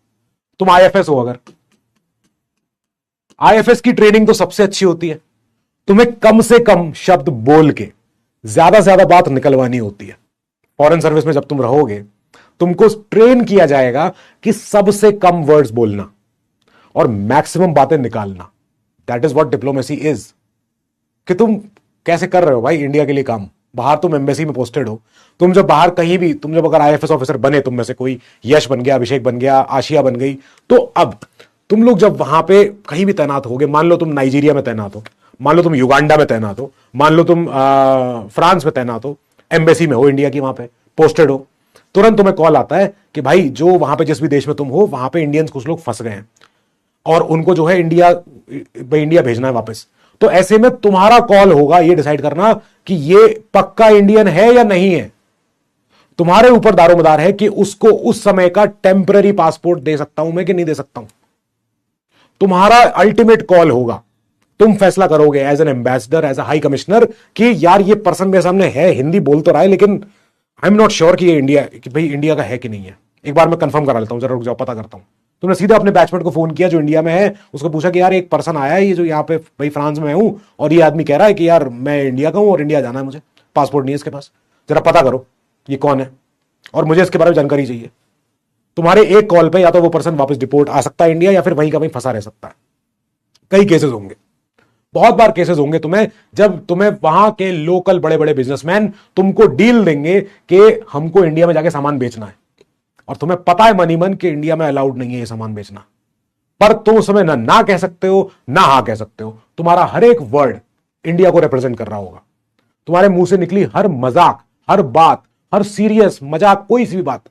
तुम आईएफएस हो, अगर आईएफएस की ट्रेनिंग तो सबसे अच्छी होती है, तुम्हें कम से कम शब्द बोल के ज्यादा से ज्यादा बात निकलवानी होती है। फॉरेन सर्विस में जब तुम रहोगे, तुमको ट्रेन किया जाएगा कि सबसे कम वर्ड्स बोलना और मैक्सिमम बातें निकालना। That is what diplomacy is. कि तुम कैसे कर रहे हो भाई इंडिया के लिए काम। बाहर तुम एम्बेसी में पोस्टेड हो, तुम जब बाहर कहीं भी, तुम जब अगर आईएफएस ऑफिसर बने, तुम में से कोई यश बन गया, अभिषेक बन गया, आशिया बन गई, तो अब तुम लोग जब वहां पे कहीं भी तैनात होगे, मान लो तुम नाइजीरिया में तैनात हो, मान लो तुम युगांडा में तैनात हो, मान लो तुम फ्रांस में तैनात हो, एम्बेसी में हो इंडिया की, वहां पे पोस्टेड हो, तुरंत तुम्हें कॉल आता है कि भाई जो वहां पे जिस भी देश में तुम हो, वहां पे इंडियंस कुछ लोग फंस गए हैं और उनको जो है इंडिया भेजना है वापस। तो ऐसे में तुम्हारा कॉल होगा ये डिसाइड करना कि ये पक्का इंडियन है या नहीं है। तुम्हारे ऊपर दारोमदार है कि उसको उस समय का टेम्पररी पासपोर्ट दे सकता हूं मैं कि नहीं दे सकता हूं। तुम्हारा अल्टीमेट कॉल होगा, तुम फैसला करोगे as an ambassador, as a high commissioner कि यार ये पर्सन मेरे सामने है, हिंदी बोल तो रहा है लेकिन आई एम नॉट श्योर कि ये इंडिया, कि भाई इंडिया का है कि नहीं है, एक बार मैं कंफर्म करा लेता हूं, जरा रुक जाओ पता करता हूं। तुमने सीधा अपने बैचमेट को फोन किया जो इंडिया में है, उसको पूछा कि यार एक पर्सन आया है ये जो यहाँ पे भाई फ्रांस में हूं और ये आदमी कह रहा है कि यार मैं इंडिया का हूं और इंडिया जाना है मुझे, पासपोर्ट नहीं है इसके पास, जरा पता करो ये कौन है और मुझे इसके बारे में जानकारी चाहिए। तुम्हारे एक कॉल पे या तो वो पर्सन वापस डिपोर्ट आ सकता है इंडिया या फिर वहीं का वहीं फंसा रह सकता है। कई केसेस होंगे, बहुत बार केसेस होंगे तुम्हें, जब तुम्हें वहां के लोकल बड़े बड़े बिजनेसमैन तुमको डील देंगे कि हमको इंडिया में जाके सामान बेचना है और तुम्हें पता है मनी मन कि इंडिया में अलाउड नहीं है ये सामान बेचना, पर तुम उस समय ना कह सकते हो ना हाँ कह सकते हो। तुम्हारा हर एक वर्ड इंडिया को रिप्रेजेंट कर रहा होगा, तुम्हारे मुंह से निकली हर मजाक, हर बात, हर सीरियस मजाक, कोई सी भी बात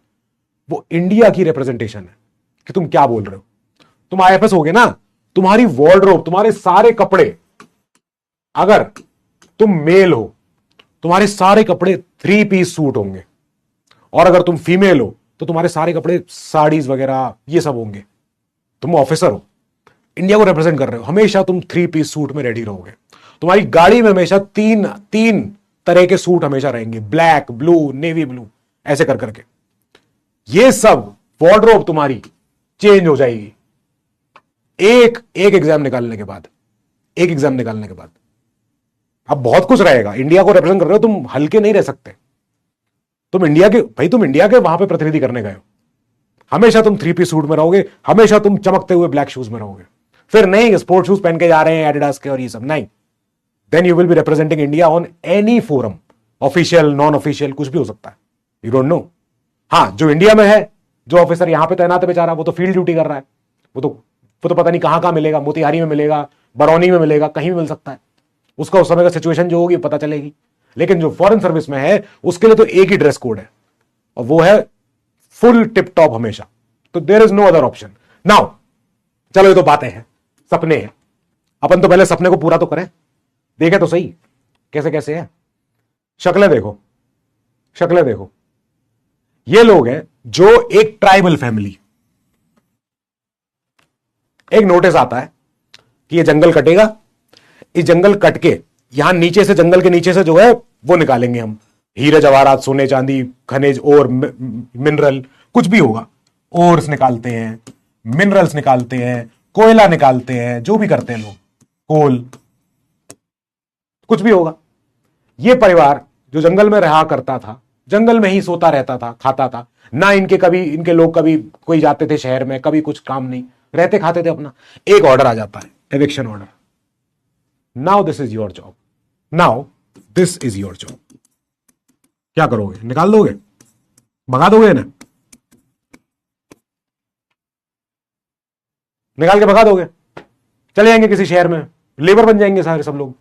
वो इंडिया की रिप्रेजेंटेशन है कि तुम क्या बोल रहे हो। तुम आईएफएस होगे ना, तुम्हारी वार्डरोब, तुम्हारे सारे कपड़े, अगर तुम मेल हो तुम्हारे सारे कपड़े 3 पीस सूट होंगे और अगर तुम फीमेल हो तो तुम्हारे सारे कपड़े साड़ीज वगैरह ये सब होंगे। तुम ऑफिसर हो, इंडिया को रिप्रेजेंट कर रहे हो, हमेशा तुम 3 पीस सूट में रेडी रहोगे। तुम्हारी गाड़ी में हमेशा तीन तरह के सूट हमेशा रहेंगे, ब्लैक, ब्लू, नेवी ब्लू, ऐसे कर करके। ये सब वार्डरोब तुम्हारी चेंज हो जाएगी एक एग्जाम निकालने के बाद, एक एग्जाम निकालने के बाद। अब बहुत कुछ रहेगा, इंडिया को रिप्रेजेंट कर रहे हो, तुम हल्के नहीं रह सकते। तुम इंडिया के भाई, तुम इंडिया के वहां पे प्रतिनिधि करने गए हो, हमेशा तुम 3 पीस सूट में रहोगे, हमेशा तुम चमकते हुए ब्लैक शूज में रहोगे। फिर नहीं स्पोर्ट शूज पहन के जा रहे हैं एडिडास के और ये सब नहीं, then you will be representing India on any forum, official, non official, कुछ भी हो सकता है, यू डोंट नो। हाँ, जो इंडिया में है, जो ऑफिसर यहां पे तैनात है बेचारा, वो तो फील्ड ड्यूटी कर रहा है, वो तो पता नहीं कहां कहां मिलेगा, मोतिहारी में मिलेगा, बरौनी में मिलेगा, कहीं भी मिल सकता है, उसका उस समय का सिचुएशन जो होगी पता चलेगी। लेकिन जो फॉरेन सर्विस में है उसके लिए तो एक ही ड्रेस कोड है और वो है फुल टिप टॉप हमेशा, तो there is no other option. Now चलो, ये तो बातें हैं, सपने हैं, अपन तो पहले सपने को पूरा तो करें, देखे तो सही कैसे कैसे है। शक्लें देखो, शक्लें देखो, ये लोग हैं जो एक ट्राइबल फैमिली, एक नोटिस आता है कि ये जंगल कटेगा, इस जंगल कट के यहां नीचे से, जंगल के नीचे से जो है वो निकालेंगे हम, हीरे जवाहरात, सोने चांदी, खनिज और मिनरल, कुछ भी होगा, ओर्स निकालते हैं, मिनरल्स निकालते हैं, कोयला निकालते हैं, जो भी करते हैं लोग, कोल, कुछ भी होगा। ये परिवार जो जंगल में रहा करता था, जंगल में ही सोता रहता था, खाता था ना, इनके लोग कभी कोई जाते थे शहर में, कभी कुछ काम नहीं, रहते खाते थे अपना। एक ऑर्डर आ जाता है, eviction order, now this is your job, now this is your job. क्या करोगे? निकाल दोगे, भगा दोगे ना, निकाल के भगा दोगे, चले जाएंगे किसी शहर में, लेबर बन जाएंगे सारे सब लोग।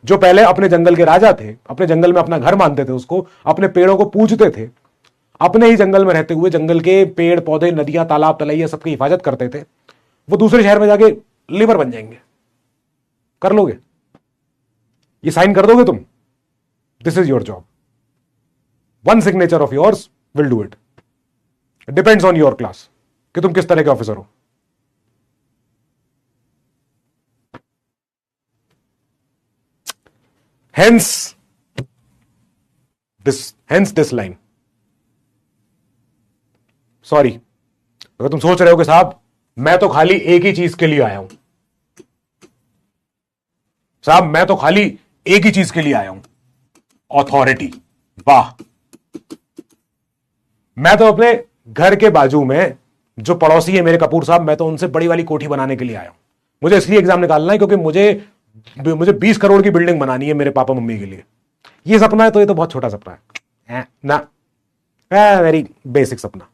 जो पहले अपने जंगल के राजा थे, अपने जंगल में अपना घर मानते थे उसको, अपने पेड़ों को पूजते थे, अपने ही जंगल में रहते हुए जंगल के पेड़ पौधे, नदियां, तालाब, तलैया सबकी हिफाजत करते थे, वो दूसरे शहर में जाके लेबर बन जाएंगे। कर लोगे? ये साइन कर दोगे तुम? This is your job, one signature of yours will do it. Depends on your class कि तुम किस तरह के ऑफिसर हो। Hence this line. सॉरी, अगर तुम सोच रहे हो कि साहब मैं तो खाली एक ही चीज के लिए आया हूं, साहब मैं तो खाली एक ही चीज के लिए आया हूं, अथॉरिटी, वाह। मैं तो अपने घर के बाजू में जो पड़ोसी है मेरे कपूर साहब, मैं तो उनसे बड़ी वाली कोठी बनाने के लिए आया हूं, मुझे इसलिए एग्जाम निकालना है क्योंकि मुझे 20 करोड़ की बिल्डिंग बनानी है मेरे पापा मम्मी के लिए। ये सपना है तो ये तो बहुत छोटा सपना है ना, वेरी बेसिक सपना,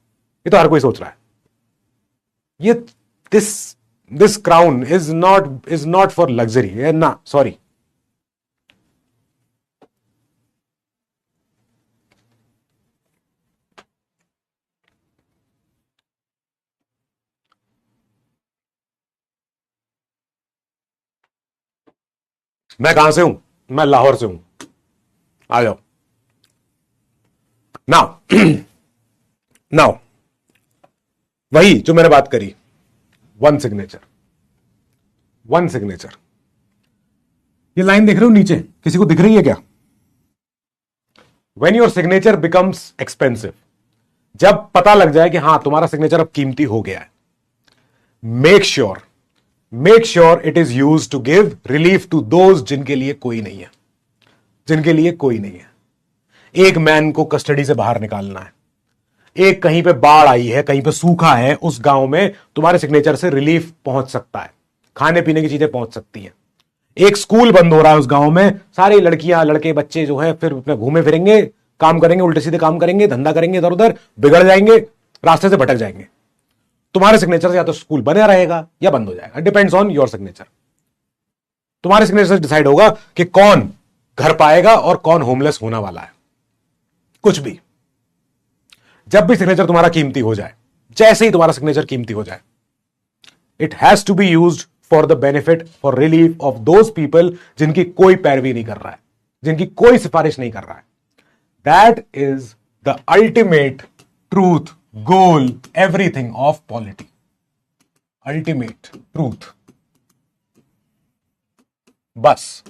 ये तो हर कोई सोच रहा है। ये this crown is not for luxury ना, सॉरी। मैं कहां से हूं? मैं लाहौर से हूं, आ जाओ। नाउ वही जो मैंने बात करी, वन सिग्नेचर, वन सिग्नेचर। ये लाइन देख रहे हो नीचे, किसी को दिख रही है क्या? When your signature becomes expensive, जब पता लग जाए कि हां तुम्हारा सिग्नेचर अब कीमती हो गया है, make sure it is use to give relief to those जिनके लिए कोई नहीं है, जिनके लिए कोई नहीं है। एक मैन को कस्टडी से बाहर निकालना है, एक कहीं पे बाढ़ आई है, कहीं पे सूखा है, उस गांव में तुम्हारे सिग्नेचर से रिलीफ पहुंच सकता है, खाने पीने की चीजें पहुंच सकती हैं। एक स्कूल बंद हो रहा है उस गांव में, सारी लड़कियां लड़के बच्चे जो है फिर अपने घूमे फिरेंगे, काम करेंगे, उल्टे सीधे काम करेंगे, धंधा करेंगे, इधर उधर बिगड़ जाएंगे, रास्ते से भटक जाएंगे। तुम्हारे सिग्नेचर से या तो स्कूल बना रहेगा या बंद हो जाएगा, डिपेंड्स ऑन योर सिग्नेचर। तुम्हारे सिग्नेचर से डिसाइड होगा कि कौन घर पाएगा और कौन होमलेस होने वाला है, कुछ भी। जब भी सिग्नेचर तुम्हारा कीमती हो जाए, जैसे ही तुम्हारा सिग्नेचर कीमती हो जाए, it has to be used for the benefit, for relief of those people जिनकी कोई पैरवी नहीं कर रहा है, जिनकी कोई सिफारिश नहीं कर रहा है। That is the ultimate truth, goal, everything of polity. Ultimate truth, बस।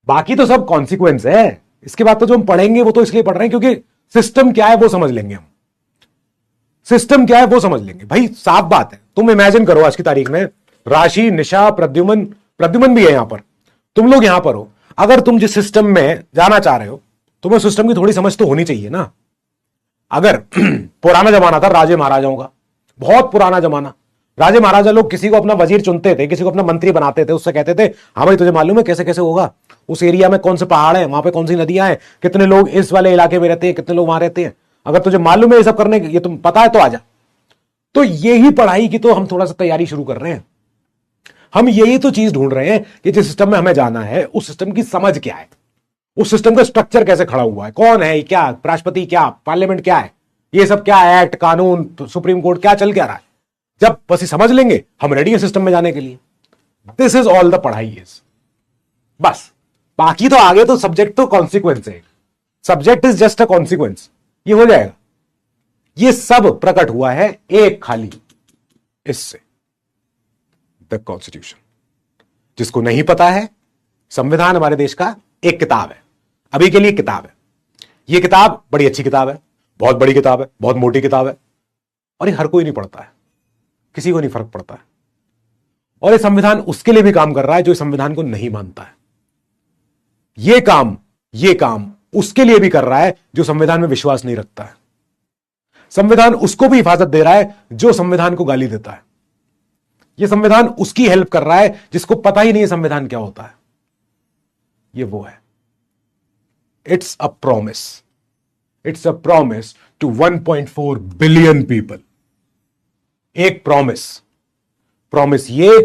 बाकी तो सब कॉन्सिक्वेंस है। इसके बाद तो जो हम पढ़ेंगे वो तो इसलिए पढ़ रहे हैं क्योंकि सिस्टम क्या है वो समझ लेंगे हम। सिस्टम क्या है वो समझ लेंगे भाई, साफ बात है। तुम इमेजिन करो आज की तारीख में राशि, निशा, प्रद्युमन भी है यहां पर, तुम लोग यहां पर हो। अगर तुम जिस सिस्टम में जाना चाह रहे हो, तुम्हें सिस्टम की थोड़ी समझ तो होनी चाहिए ना। अगर पुराना जमाना था राजे महाराजाओं का, बहुत पुराना जमाना, राजे महाराजा लोग किसी को अपना वजीर चुनते थे, किसी को अपना मंत्री बनाते थे, उससे कहते थे हाँ भाई तुझे मालूम है कैसे कैसे होगा, उस एरिया में कौन से पहाड़ है, वहां पे कौन सी नदियां हैं, कितने लोग इस वाले इलाके में रहते हैं, कितने लोग वहां रहते हैं, अगर तुझे मालूम है ये सब करने, ये तुम पता है तो आजा। तो यही पढ़ाई की तो हम थोड़ा सा तैयारी शुरू कर रहे हैं। हम यही तो चीज ढूंढ रहे हैं कि जिस सिस्टम में हमें जाना है उस सिस्टम की समझ क्या है, उस सिस्टम का स्ट्रक्चर कैसे खड़ा हुआ है, कौन है क्या, राष्ट्रपति क्या, पार्लियामेंट क्या है, ये सब क्या है, एक्ट, कानून, सुप्रीम कोर्ट क्या चल क्या रहा है। जब बस ये समझ लेंगे हम रेडी है सिस्टम में जाने के लिए। दिस इज ऑल द पढ़ाई इज, बस। बाकी तो आगे तो सब्जेक्ट तो कॉन्सिक्वेंस है, subject is just a consequence, ये हो जाएगा। ये सब प्रकट हुआ है एक खाली इससे, द कॉन्स्टिट्यूशन। जिसको नहीं पता है, संविधान हमारे देश का एक किताब है, अभी के लिए किताब है। यह किताब बड़ी अच्छी किताब है, बहुत बड़ी किताब है, बहुत मोटी किताब है, और ये हर कोई नहीं पढ़ता है, किसी को नहीं फर्क पड़ता है। और ये संविधान उसके लिए भी काम कर रहा है जो इस संविधान को नहीं मानता है। ये काम उसके लिए भी कर रहा है जो संविधान में विश्वास नहीं रखता है। संविधान उसको भी हिफाजत दे रहा है जो संविधान को गाली देता है। यह संविधान उसकी हेल्प कर रहा है जिसको पता ही नहीं है संविधान क्या होता है। ये वो है, it's a promise to 1.4 billion people. एक प्रॉमिस ये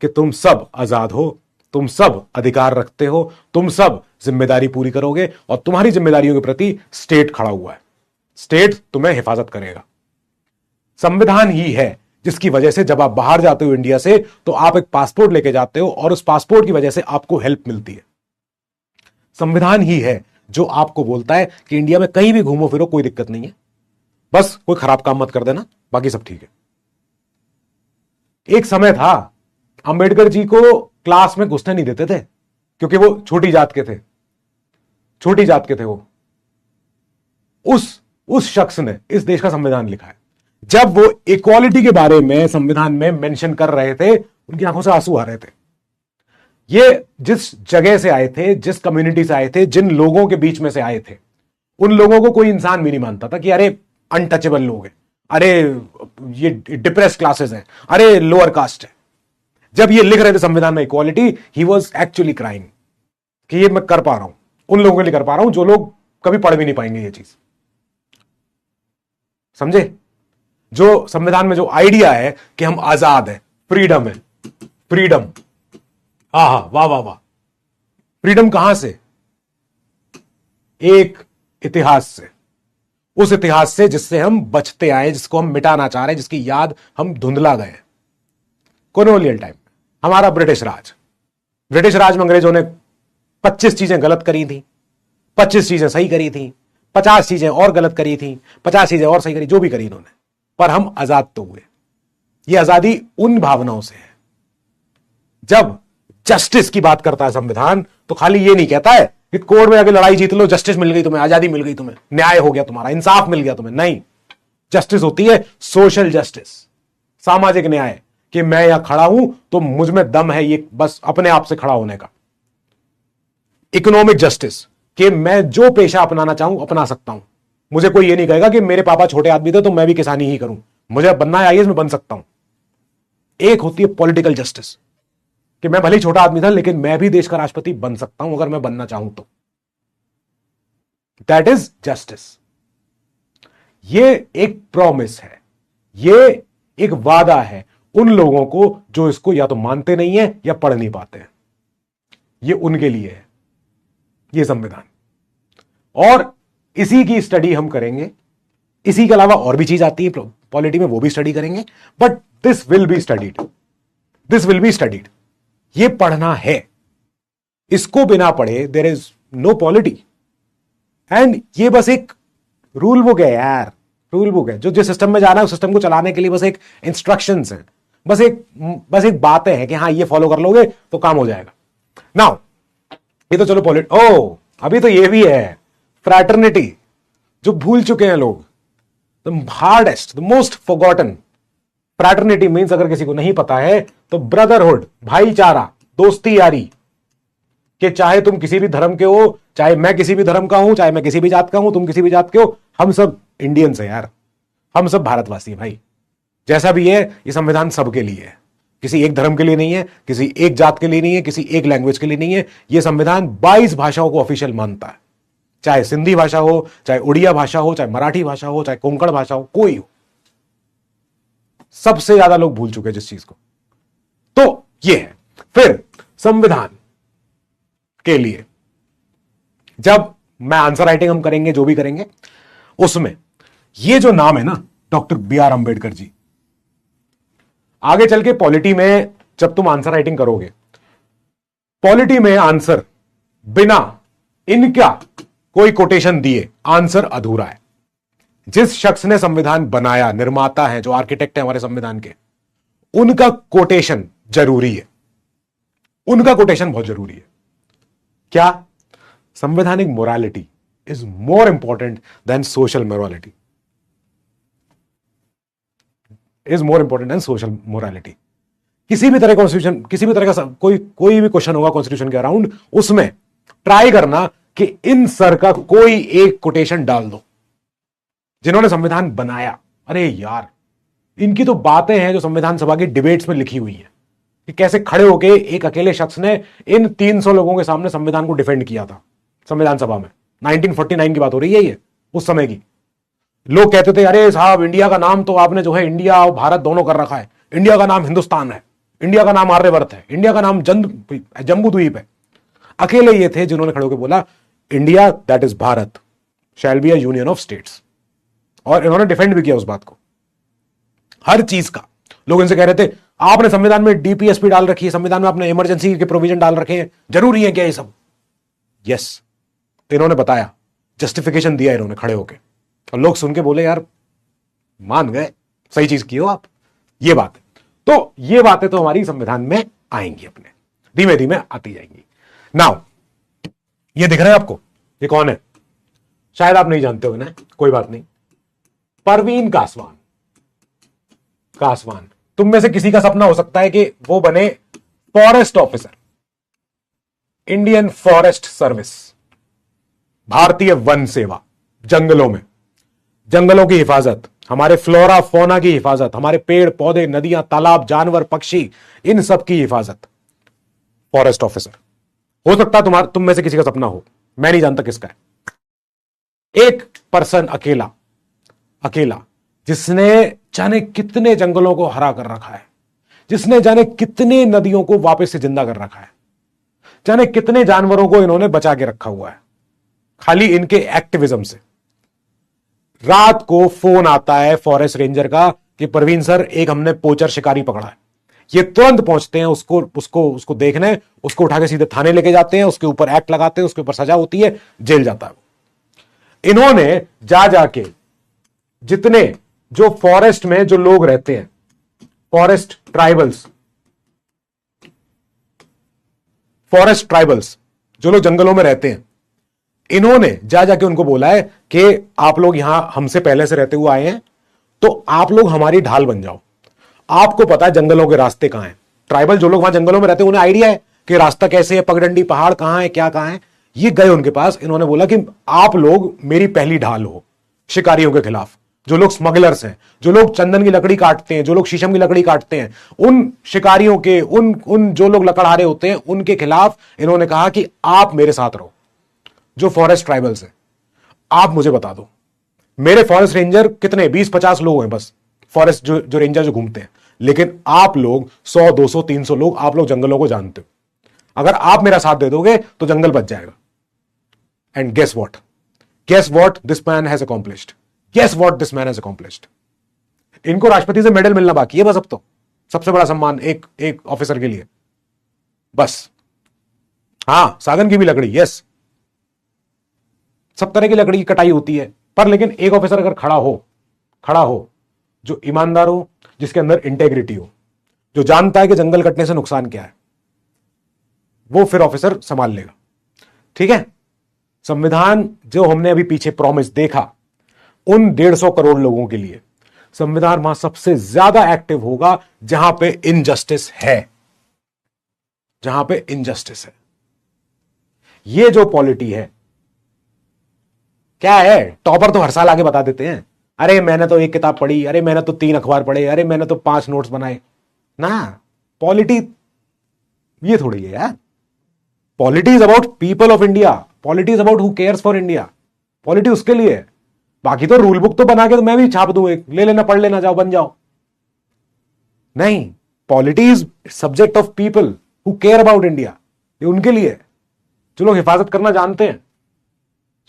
कि तुम सब आजाद हो, तुम सब अधिकार रखते हो, तुम सब जिम्मेदारी पूरी करोगे, और तुम्हारी जिम्मेदारियों के प्रति स्टेट खड़ा हुआ है। स्टेट तुम्हें हिफाजत करेगा। संविधान ही है जिसकी वजह से जब आप बाहर जाते हो इंडिया से तो आप एक पासपोर्ट लेके जाते हो और उस पासपोर्ट की वजह से आपको हेल्प मिलती है। संविधान ही है जो आपको बोलता है कि इंडिया में कहीं भी घूमो फिरो कोई दिक्कत नहीं है, बस कोई खराब काम मत कर देना, बाकी सब ठीक है। एक समय था अंबेडकर जी को क्लास में घुसने नहीं देते थे क्योंकि वो छोटी जात के थे वो। उस शख्स ने इस देश का संविधान लिखा है। जब वो इक्वालिटी के बारे में संविधान में मेंशन कर रहे थे, उनकी आंखों से आंसू आ रहे थे। ये जिस जगह से आए थे, जिस कम्युनिटी से आए थे, जिन लोगों के बीच में से आए थे, उन लोगों को कोई इंसान भी नहीं मानता था कि अरे अनटचेबल लोग हैं, अरे ये डिप्रेस क्लासेस हैं, अरे लोअर कास्ट है। जब ये लिख रहे थे संविधान में equality, he was actually crying कि ये मैं कर पा रहा हूं, उन लोगों के लिए कर पा रहा हूं जो लोग कभी पढ़ भी नहीं पाएंगे ये चीज। समझे? जो संविधान में जो आइडिया है कि हम आजाद हैं, फ्रीडम है, फ्रीडम, हा वाह वाह वाह। फ्रीडम कहां से? एक इतिहास से, उस इतिहास से जिससे हम बचते आए, जिसको हम मिटाना चाह रहे हैं, जिसकी याद हम धुंधला गए। कॉलोनियल टाइम हमारा ब्रिटिश राज में अंग्रेजों ने 25 चीजें गलत करी थी, 25 चीजें सही करी थी, 50 चीजें और गलत करी थी, 50 चीजें और सही करी, जो भी करी इन्होंने, पर हम आजाद तो हुए। ये आजादी उन भावनाओं से है। जब जस्टिस की बात करता है संविधान, तो खाली ये नहीं कहता है कि कोर्ट में आके लड़ाई जीत लो, जस्टिस मिल गई तुम्हें, आजादी मिल गई तुम्हें, न्याय हो गया तुम्हारा, इंसाफ मिल गया तुम्हें। नहीं, जस्टिस होती है सोशल जस्टिस, सामाजिक न्याय, कि मैं यहां खड़ा हूं तो मुझ में दम है ये बस अपने आप से खड़ा होने का। इकोनॉमिक जस्टिस, कि मैं जो पेशा अपनाना चाहूं अपना सकता हूं, मुझे कोई ये नहीं कहेगा कि मेरे पापा छोटे आदमी थे तो मैं भी किसानी ही करूं, मुझे बनना है आईएएस, मैं बन सकता हूं। एक होती है पॉलिटिकल जस्टिस, कि मैं भले ही छोटा आदमी था लेकिन मैं भी देश का राष्ट्रपति बन सकता हूं अगर मैं बनना चाहूं तो। That is justice. ये एक प्रॉमिस है, ये एक वादा है उन लोगों को जो इसको या तो मानते नहीं है या पढ़ नहीं पाते हैं। ये उनके लिए है ये संविधान, और इसी की स्टडी हम करेंगे। इसी के अलावा और भी चीज आती है पॉलिटी में, वो भी स्टडी करेंगे, but this will be studied, this will be studied. ये पढ़ना है, इसको बिना पढ़े there is no polity. And ये बस एक रूल बुक है यार, रूल बुक है, जो जिस सिस्टम में जाना है उस सिस्टम को चलाने के लिए बस एक इंस्ट्रक्शंस हैं, बस एक बातें हैं कि हाँ ये फॉलो कर लोगे तो काम हो जाएगा। नाउ ये तो चलो अभी तो ये भी है फ्रैटर्निटी, जो भूल चुके हैं लोग। The hardest, the most forgotten fraternity means, अगर किसी को नहीं पता है तो ब्रदरहुड, भाईचारा, दोस्ती यारी, कि चाहे तुम किसी भी धर्म के हो, चाहे मैं किसी भी धर्म का हूं, चाहे मैं किसी भी जात का हूं, तुम किसी भी जात के हो, हम सब इंडियंस हैं यार, हम सब भारतवासी हैं भाई। जैसा भी है ये संविधान सबके लिए है, किसी एक धर्म के लिए नहीं है, किसी एक जात के लिए नहीं है, किसी एक लैंग्वेज के लिए नहीं है। यह संविधान 22 भाषाओं को ऑफिशियल मानता है, चाहे सिंधी भाषा हो, चाहे उड़िया भाषा हो, चाहे मराठी भाषा हो, चाहे कोंकण भाषा हो, कोई हो। सबसे ज्यादा लोग भूल चुके हैं जिस चीज को, तो यह है। फिर संविधान के लिए जब मैं आंसर राइटिंग हम करेंगे, जो भी करेंगे, उसमें ये जो नाम है ना डॉक्टर BR अंबेडकर जी, आगे चल के पॉलिटी में जब तुम आंसर राइटिंग करोगे, पॉलिटी में आंसर बिना इनका कोई कोटेशन दिए आंसर अधूरा है। जिस शख्स ने संविधान बनाया, निर्माता है, जो आर्किटेक्ट है हमारे संविधान के, उनका कोटेशन जरूरी है, उनका कोटेशन बहुत जरूरी है। क्या? संवैधानिक morality is more important than social morality, is more important than social morality. किसी भी तरह कॉन्स्टिट्यूशन, किसी भी तरह का कोई भी क्वेश्चन होगा कॉन्स्टिट्यूशन के अराउंड, उसमें ट्राई करना कि इन सर का कोई एक कोटेशन डाल दो जिन्होंने संविधान बनाया। अरे यार, इनकी तो बातें हैं जो संविधान सभा की डिबेट्स में लिखी हुई हैं कि कैसे खड़े होकर एक अकेले शख्स ने इन 300 लोगों के सामने संविधान को डिफेंड किया था संविधान सभा में। 1949 की बात हो रही है ये, उस समय की। लोग कहते थे अरे साहब, इंडिया का नाम तो आपने जो है इंडिया और भारत दोनों कर रखा है, इंडिया का नाम हिंदुस्तान है, इंडिया का नाम आर्यवर्त है, इंडिया का नाम जम्बू द्वीप है। अकेले ये थे जिन्होंने खड़े होकर बोला India that is Bharat shall be a union of states, और इन्होंने डिफेंड भी किया उस बात को, हर चीज का। लोग इनसे कह रहे थे आपने संविधान में डीपीएसपी डाल रखी है, संविधान में आपने इमरजेंसी के प्रोविजन डाल रखे हैं, जरूरी है क्या ये सब? यस, तो इन्होंने बताया, जस्टिफिकेशन दिया इन्होंने खड़े होकर, और लोग सुन के बोले यार मान गए, सही चीज की हो आप। ये बात है, तो ये बातें तो हमारी संविधान में आएंगी, अपने धीमे धीमे आती जाएंगी। नाउ ये दिख रहा है आपको, ये कौन है? शायद आप नहीं जानते हो ना, कोई बात नहीं। परवीन कासवान। कासवान, तुम में से किसी का सपना हो सकता है कि वो बने forest officer, Indian forest service, भारतीय वन सेवा। जंगलों में, जंगलों की हिफाजत, हमारे फ्लोरा फौना की हिफाजत, हमारे पेड़ पौधे, नदियां, तालाब, जानवर, पक्षी, इन सब की हिफाजत। फॉरेस्ट ऑफिसर हो सकता है तुम में से किसी का सपना हो, मैं नहीं जानता किसका है। एक पर्सन अकेला जिसने जाने कितने जंगलों को हरा कर रखा है, जिसने जाने कितने नदियों को वापस से जिंदा कर रखा है, जाने कितने जानवरों को इन्होंने बचा के रखा हुआ है खाली इनके एक्टिविज्म से। रात को फोन आता है फॉरेस्ट रेंजर का कि परवीन सर, एक हमने पोचर शिकारी पकड़ा है। ये तुरंत पहुंचते हैं उसको देखने, उसको उठा के सीधे थाने लेके जाते हैं, उसके ऊपर एक्ट लगाते हैं, उसके ऊपर सजा होती है, जेल जाता है। इन्होंने जाके जितने जो फॉरेस्ट में जो लोग रहते हैं, फॉरेस्ट ट्राइबल्स, फॉरेस्ट ट्राइबल्स जो लोग जंगलों में रहते हैं, इन्होंने जा जाके उनको बोला है कि आप लोग यहां हमसे पहले से रहते हुए आए हैं, तो आप लोग हमारी ढाल बन जाओ। आपको पता है जंगलों के रास्ते कहां हैं। ट्राइबल जो लोग वहां जंगलों में रहते हैं उन्हें आइडिया है कि रास्ता कैसे है, पगडंडी पहाड़ कहां है, क्या कहां है। ये गए उनके पास, इन्होंने बोला कि आप लोग मेरी पहली ढाल हो शिकारियों के खिलाफ। जो लोग स्मगलर्स हैं, जो लोग चंदन की लकड़ी काटते हैं, जो लोग शीशम की लकड़ी काटते हैं, उन शिकारियों के, उन जो लोग लकड़हारे होते हैं, उनके खिलाफ इन्होंने कहा कि आप मेरे साथ रहो। जो फॉरेस्ट ट्राइबल्स हैं, आप मुझे बता दो, मेरे फॉरेस्ट रेंजर कितने 20-50 लोग हैं बस, फॉरेस्ट जो रेंजर जो घूमते हैं, लेकिन आप लोग 100, 200, 300 लोग, आप लोग जंगलों को जानते हो। अगर आप मेरा साथ दे दोगे तो जंगल बच जाएगा। And guess what this man has accomplished, guess what this man has accomplished. इनको राष्ट्रपति से मेडल मिलना बाकी है बस। अब तो सबसे बड़ा सम्मान एक ऑफिसर के लिए बस। हां, सागन की भी लकड़ी, यस, सब तरह की लकड़ी की कटाई होती है, पर लेकिन एक ऑफिसर अगर खड़ा हो जो ईमानदार हो, जिसके अंदर इंटेग्रिटी हो, जो जानता है कि जंगल कटने से नुकसान क्या है, वो फिर ऑफिसर संभाल लेगा। ठीक है, संविधान जो हमने अभी पीछे प्रॉमिस देखा, उन 150 करोड़ लोगों के लिए संविधान वहां सबसे ज्यादा एक्टिव होगा जहां पे इनजस्टिस है, जहां पे इनजस्टिस है। ये जो पॉलिटी है, क्या है, टॉपर तो हर साल आगे बता देते हैं, अरे मैंने तो 1 किताब पढ़ी, अरे मैंने तो 3 अखबार पढ़े, अरे मैंने तो 5 नोट्स बनाए ना। पॉलिटी ये थोड़ी है यार। Polity is about people of India, polity is about who cares for India. Polity उसके लिए है। बाकी तो रूल बुक तो बना के तो मैं भी छाप दूं, एक ले लेना, पढ़ लेना, जाओ बन जाओ। नहीं, polity is subject of people who care about India. ये उनके लिए है जो लोग हिफाजत करना जानते हैं,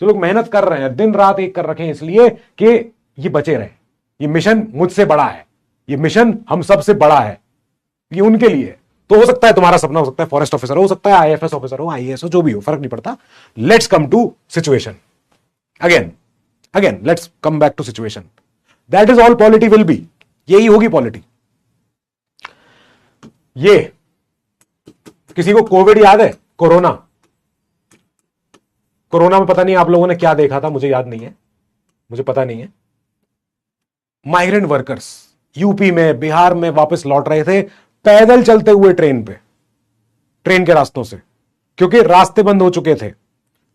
जो लोग मेहनत कर रहे हैं, दिन रात एक कर रखे हैं इसलिए कि ये बचे रहे। ये मिशन मुझसे बड़ा है, ये मिशन हम सबसे बड़ा है, ये उनके लिए। तो हो सकता है तुम्हारा सपना हो सकता है फॉरेस्ट ऑफिसर, हो सकता है आईएफएस ऑफिसर हो, आईएएस हो, जो भी हो, फर्क नहीं पड़ता। Let's come to situation again let's come back to situation. That is all polity will be. यही होगी पॉलिटी। ये किसी को कोविड याद है? कोरोना में पता नहीं आप लोगों ने क्या देखा था, मुझे याद नहीं है, मुझे पता नहीं है। माइग्रेंट वर्कर्स यूपी में, बिहार में वापस लौट रहे थे पैदल चलते हुए ट्रेन के रास्तों से, क्योंकि रास्ते बंद हो चुके थे,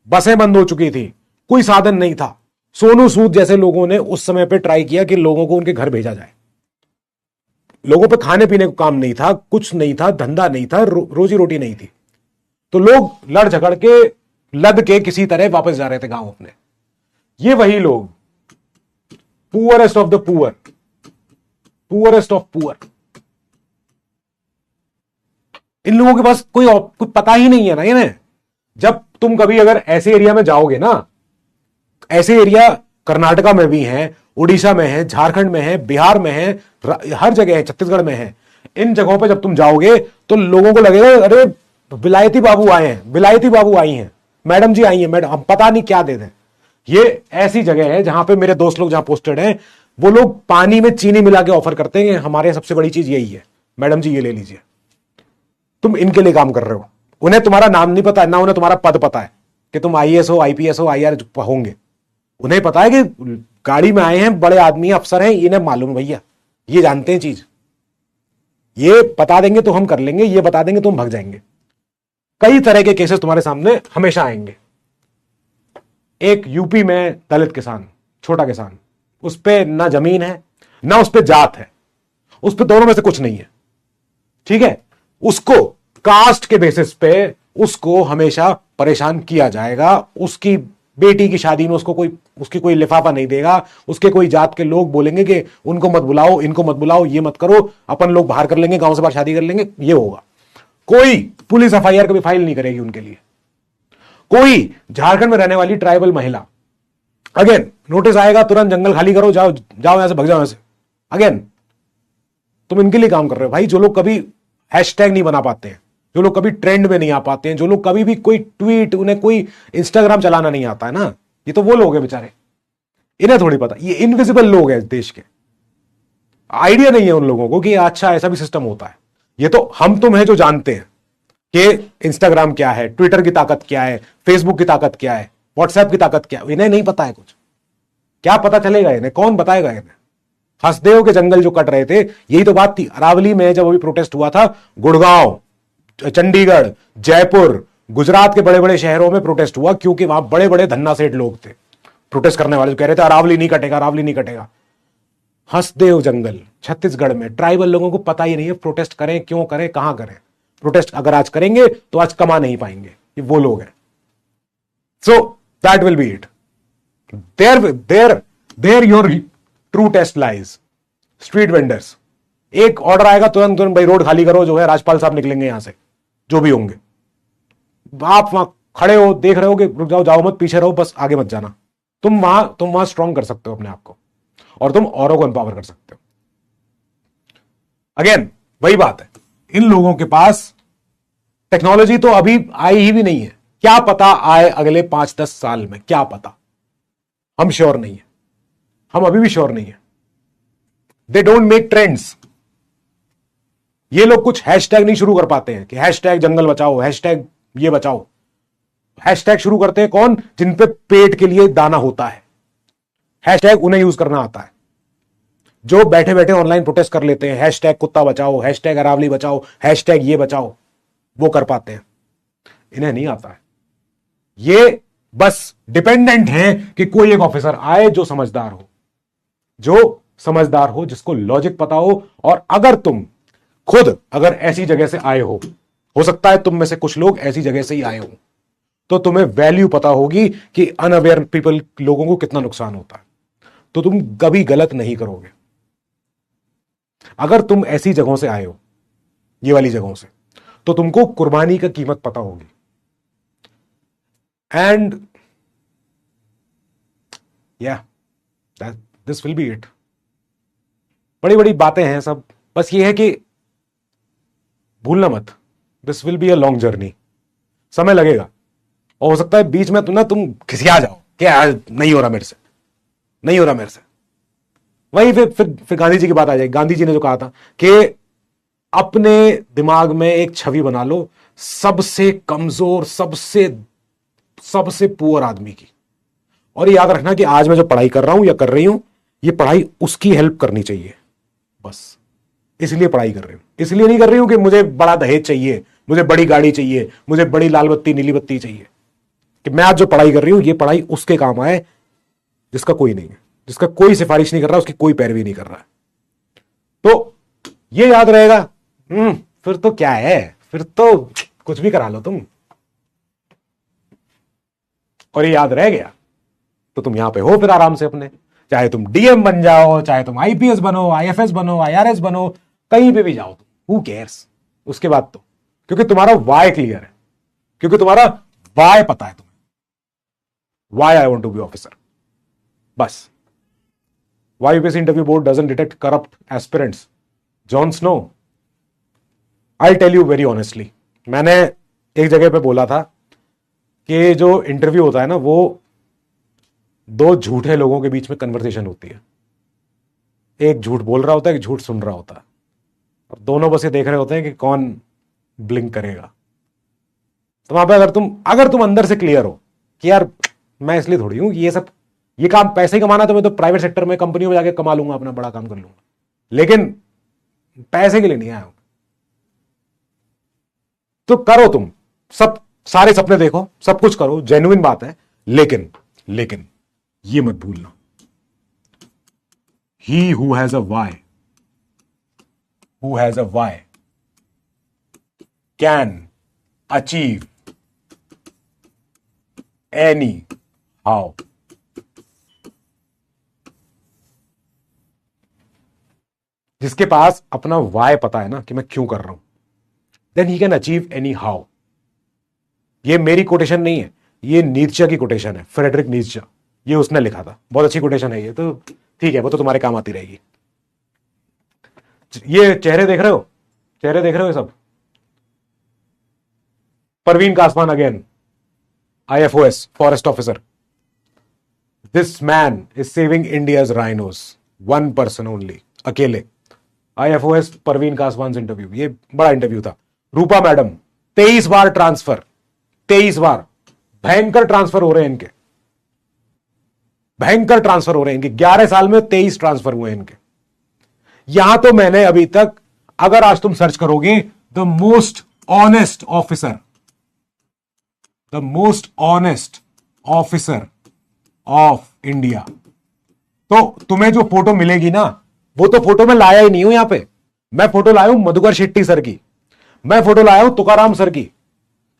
बसें बंद हो चुकी थी, कोई साधन नहीं था। सोनू सूद जैसे लोगों ने उस समय पे ट्राई किया कि लोगों को उनके घर भेजा जाए। लोगों पे खाने पीने को काम नहीं था, कुछ नहीं था, धंधा नहीं था, रोजी रोटी नहीं थी, तो लोग लड़ झगड़ के लद के किसी तरह वापस जा रहे थे गांव अपने। ये वही लोग, poorest of the poor, poorest of poor, इन लोगों के पास कोई पता ही नहीं है ना इन्हें। जब तुम कभी अगर ऐसे एरिया में जाओगे ना, ऐसे एरिया कर्नाटका में भी हैं, उड़ीसा में है, झारखंड में है, बिहार में है, हर जगह है, छत्तीसगढ़ में है। इन जगहों पे जब तुम जाओगे तो लोगों को लगेगा अरे विलायती बाबू आए हैं, विलायती बाबू आई हैं, मैडम जी आई हैं, मैडम हम पता नहीं क्या दे दें। ये ऐसी जगह है जहां पे मेरे दोस्त लोग जहां पोस्टेड हैं, वो लोग पानी में चीनी मिला के ऑफर करते हैं, हमारे सबसे बड़ी चीज यही है, मैडम जी ये ले लीजिए। तुम इनके लिए काम कर रहे हो, उन्हें तुम्हारा नाम नहीं पता है, ना उन्हें तुम्हारा पद पता है कि तुम आईएएस हो, आईपीएस हो, आईआर होंगे। उन्हें पता है कि गाड़ी में आए हैं, बड़े आदमी अफसर हैं, इन्हें मालूम है भैया, ये जानते हैं चीज, ये बता देंगे तो हम कर लेंगे, ये बता देंगे तो हम भाग जाएंगे। कई तरह के केसेस तुम्हारे सामने हमेशा आएंगे। एक यूपी में दलित किसान, छोटा किसान, उस पे ना जमीन है ना उस पे जात है, उस पे दोनों में से कुछ नहीं है, ठीक है। उसको कास्ट के बेसिस पे उसको हमेशा परेशान किया जाएगा। उसकी बेटी की शादी में उसकी कोई लिफाफा नहीं देगा, उसके कोई जात के लोग बोलेंगे कि उनको मत बुलाओ, इनको मत बुलाओ, ये मत करो, अपन लोग बाहर कर लेंगे, गांव से बाहर शादी कर लेंगे, ये होगा। कोई पुलिस एफआईआर कभी फाइल नहीं करेगी उनके लिए। कोई झारखंड में रहने वाली ट्राइबल महिला, अगेन नोटिस आएगा, तुरंत जंगल खाली करो, जाओ यहां से, भग जाओ यहां से। अगेन तुम इनके लिए काम कर रहे हो भाई, जो लोग कभी हैशटैग नहीं बना पाते हैं, जो लोग कभी ट्रेंड में नहीं आ पाते हैं, जो लोग कभी भी कोई ट्वीट, उन्हें कोई इंस्टाग्राम चलाना नहीं आता है ना, ये तो वो लोग हैं बेचारे, इन्हें थोड़ी पता। ये इनविजिबल लोग हैं देश के, आइडिया नहीं है उन लोगों को कि अच्छा ऐसा भी सिस्टम होता है। ये तो हम तुम हैं जो जानते हैं कि इंस्टाग्राम क्या है, ट्विटर की ताकत क्या है, फेसबुक की ताकत क्या है, व्हाट्सएप की ताकत क्या है। इन्हें नहीं पता है कुछ। क्या पता चलेगा इन्हें? कौन बताएगा इन्हें? हंसदेव के जंगल जो कट रहे थे, यही तो बात थी। अरावली में जब अभी प्रोटेस्ट हुआ था, गुड़गांव, चंडीगढ़, जयपुर, गुजरात के बड़े बड़े शहरों में प्रोटेस्ट हुआ क्योंकि वहां बड़े बड़े धन्ना सेठ लोग थे प्रोटेस्ट करने वाले, जो कह रहे थे अरावली नहीं कटेगा, अरावली नहीं कटेगा। हंसदेव जंगल छत्तीसगढ़ में ट्राइबल लोगों को पता ही नहीं है प्रोटेस्ट करें, क्यों करें, कहां करें। प्रोटेस्ट अगर आज करेंगे तो आज कमा नहीं पाएंगे, ये वो लोग हैं। So that will be it. There your true test lies. Street vendors, एक ऑर्डर आएगा तुरंत तुरंत भाई रोड खाली करो, जो है राजपाल साहब निकलेंगे यहां से, जो भी होंगे। आप वहां खड़े हो, देख रहे हो कि रुक जाओ, जाओ मत, पीछे रहो, बस आगे मत जाना। तुम वहां स्ट्रांग कर सकते हो अपने आप को, और तुम औरों को एम्पावर कर सकते हो। अगेन वही बात है, इन लोगों के पास टेक्नोलॉजी तो अभी आई ही भी नहीं है। क्या पता आए अगले 5-10 साल में, क्या पता। हम श्योर नहीं है, हम अभी भी श्योर नहीं है। They don't make trends. ये लोग कुछ हैशटैग नहीं शुरू कर पाते हैं कि हैशटैग जंगल बचाओ, हैशटैग ये बचाओ। हैशटैग शुरू करते हैं कौन? जिन पे पेट के लिए दाना होता है। हैशटैग उन्हें यूज करना आता है। जो बैठे बैठे ऑनलाइन प्रोटेस्ट कर लेते हैं, हैशटैग कुत्ता बचाओ, हैशटैग अरावली बचाओ, हैशटैग ये बचाओ, वो कर पाते हैं। इन्हें नहीं आता है। ये बस डिपेंडेंट है कि कोई एक ऑफिसर आए जो समझदार हो, जो समझदार हो, जिसको लॉजिक पता हो। और अगर तुम खुद अगर ऐसी जगह से आए हो सकता है तुम में से कुछ लोग ऐसी जगह से ही आए हो, तो तुम्हें वैल्यू पता होगी कि अनअवेयर पीपल, लोगों को कितना नुकसान होता है, तो तुम कभी गलत नहीं करोगे। अगर तुम ऐसी जगहों से आए हो, ये वाली जगहों से, तो तुमको कुर्बानी का कीमत पता होगी। एंड या दिस विल बी इट। बड़ी बड़ी बातें हैं सब, बस ये है कि भूलना मत, this will be a long journey. समय लगेगा, और हो सकता है बीच में तुम खिसिया जाओ कि नहीं हो रहा मेरे से, नहीं हो रहा मेरे से। वही फिर गांधी जी की बात आ जाएगी। गांधी जी ने जो कहा था कि अपने दिमाग में एक छवि बना लो सबसे कमजोर, सबसे पुअर आदमी की, और याद रखना कि आज मैं जो पढ़ाई कर रहा हूं या कर रही हूं, ये पढ़ाई उसकी हेल्प करनी चाहिए, बस इसलिए पढ़ाई कर रही हूं। इसलिए नहीं कर रही हूं कि मुझे बड़ा दहेज चाहिए, मुझे बड़ी गाड़ी चाहिए, मुझे बड़ी लाल बत्ती नीली बत्ती चाहिए। कि मैं आज जो पढ़ाई कर रही हूं, ये पढ़ाई उसके काम आए जिसका कोई नहीं है, जिसका कोई सिफारिश नहीं कर रहा, उसकी कोई पैरवी नहीं कर रहा है। तो ये याद रहेगा। फिर तो क्या है, फिर तो कुछ भी करा लो तुम, और ये याद रह गया तो तुम यहां पे हो फिर आराम से अपने, चाहे तुम डीएम बन जाओ, चाहे तुम आईपीएस बनो, आईएफएस बनो, आईआरएस बनो, कहीं पे भी जाओ तुम, हु केयर्स उसके बाद तो। क्योंकि तुम्हारा वाई क्लियर है, क्योंकि तुम्हारा वाई पता है तुम्हें, why I want to be officer, बस। Why UPSC interview board doesn't detect corrupt aspirants? John Snow, I tell you very honestly, मैंने एक जगह पे बोला था कि जो इंटरव्यू होता है ना, वो दो झूठे लोगों के बीच में कन्वर्सेशन होती है। एक झूठ बोल रहा होता है, एक झूठ सुन रहा होता है, और दोनों बस ये देख रहे होते हैं कि कौन ब्लिंक करेगा। तो वहां पे अगर तुम अंदर से क्लियर हो कि यार मैं इसलिए थोड़ी हूं कि ये काम पैसे ही कमाना, तो मैं तो प्राइवेट सेक्टर में कंपनियों में जाके कमा लूंगा, अपना बड़ा काम कर लूंगा, लेकिन पैसे के लिए नहीं आया हूं। तो करो तुम सारे सपने देखो, सब कुछ करो, जेन्युइन बात है, लेकिन ये मत भूलना, he who has a why can achieve any how। जिसके पास अपना वाई पता है ना कि मैं क्यों कर रहा हूं, then he can achieve anyhow. ये मेरी कोटेशन नहीं है, ये नीत्शे की कोटेशन है, फ्रेडरिक नीत्शे, ये उसने लिखा था। बहुत अच्छी कोटेशन है ये, तो ठीक है, वो तो तुम्हारे काम आती रहेगी। ये चेहरे देख रहे हो, ये सब Parveen Kaswan again, IFOS forest officer. This man is saving India's rhinos, one person only, अकेले। IFOS परवीन कासवान से इंटरव्यू, ये बड़ा इंटरव्यू था। रूपा मैडम 23 बार ट्रांसफर, 23 बार, भयंकर ट्रांसफर हो रहे हैं इनके, भयंकर ट्रांसफर हो रहे हैं इनके, 11 साल में 23 ट्रांसफर हुए इनके। यहां तो मैंने अभी तक, अगर आज तुम सर्च करोगे the most honest officer, the most honest officer of India, तो तुम्हें जो फोटो मिलेगी ना, वो तो फोटो मैं लाया ही नहीं हूं यहां पे। मैं फोटो लाया हूं मधुकर शेट्टी सर की, मैं फोटो लाया हूं तुकाराम सर की,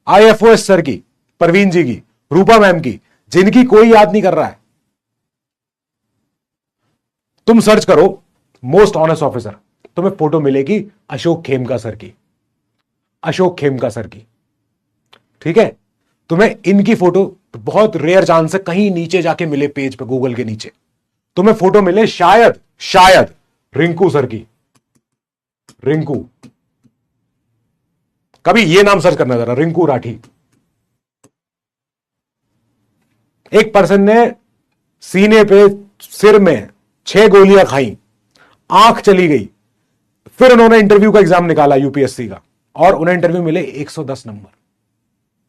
IFOS सर की, परवीन जी की, रूपा मैम की, जिनकी कोई याद नहीं कर रहा है। तुम सर्च करो मोस्ट ऑनेस्ट ऑफिसर, तुम्हें फोटो मिलेगी अशोक खेमका सर की, अशोक खेमका सर की, ठीक है। तुम्हें इनकी फोटो बहुत रेयर चांस से कहीं नीचे जाके मिले, पेज पे गूगल के नीचे तुम्हें फोटो मिले शायद, शायद रिंकू सर की, रिंकू, कभी ये नाम सर्च करना जरा, रिंकू राठी। एक पर्सन ने सीने पे, सिर में 6 गोलियां खाई, आंख चली गई, फिर उन्होंने इंटरव्यू का एग्जाम निकाला यूपीएससी का, और उन्हें इंटरव्यू मिले 110 नंबर,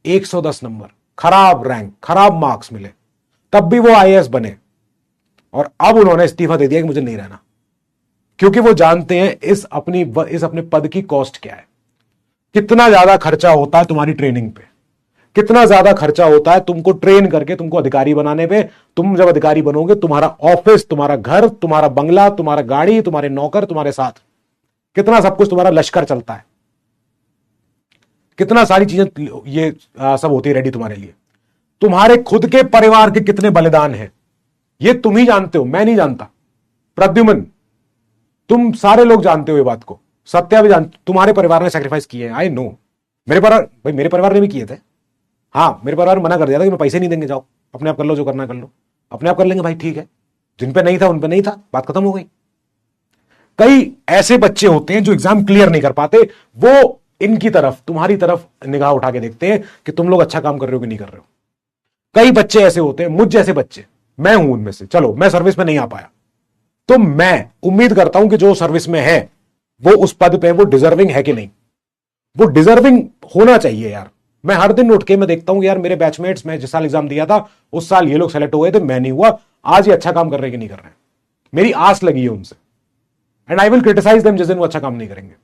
110 नंबर, खराब रैंक, खराब मार्क्स मिले, तब भी वो IAS बने। और अब उन्होंने इस्तीफा दे दिया कि मुझे नहीं रहना, क्योंकि वो जानते हैं इस अपने पद की कॉस्ट क्या है, कितना ज्यादा खर्चा होता है तुम्हारी ट्रेनिंग पे, कितना ज्यादा खर्चा होता है तुमको ट्रेन करके तुमको अधिकारी बनाने पे। तुम जब अधिकारी बनोगे, तुम्हारा ऑफिस, तुम्हारा घर, तुम्हारा बंगला, तुम्हारा गाड़ी, तुम्हारे नौकर तुम्हारे साथ, कितना सब कुछ, तुम्हारा लश्कर चलता है, कितना सारी चीजें ये सब होती है रेडी तुम्हारे लिए। तुम्हारे खुद के परिवार के कितने बलिदान हैं, ये तुम ही जानते हो, मैं नहीं जानता। प्रद्युमन, तुम सारे लोग जानते हो ये बात को, सत्या भी जानते, तुम्हारे परिवार ने सैक्रिफाइस किए हैं, आई नो। मेरे परिवार, भाई मेरे परिवार ने भी किए थे। हाँ, मेरे परिवार मना कर दिया था कि मैं पैसे नहीं देंगे, जाओ अपने आप कर लो, जो करना कर लो, अपने आप कर लेंगे भाई, ठीक है। जिन पे नहीं था उन पे नहीं था, बात खत्म हो गई। कई ऐसे बच्चे होते हैं जो एग्जाम क्लियर नहीं कर पाते, वो इनकी तरफ, तुम्हारी तरफ निगाह उठा के देखते हैं कि तुम लोग अच्छा काम कर रहे हो कि नहीं कर रहे हो। कई बच्चे ऐसे होते हैं, मुझ जैसे बच्चे, मैं हूं उनमें से। चलो मैं सर्विस में नहीं आ पाया, तो मैं उम्मीद करता हूं कि जो सर्विस में है वो उस पद पे वो डिजर्विंग है कि नहीं, वो डिजर्विंग होना चाहिए यार। मैं हर दिन उठ के मैं देखता हूं यार, मेरे बैचमेट्स, मैं जिस साल एग्जाम दिया था उस साल ये लोग सेलेक्ट हुए थे, मैं नहीं हुआ, आज ये अच्छा काम कर रहे हैं कि नहीं कर रहे हैं, मेरी आस लगी है उनसे। And I will criticise them जिस दिन वो अच्छा काम नहीं करेंगे।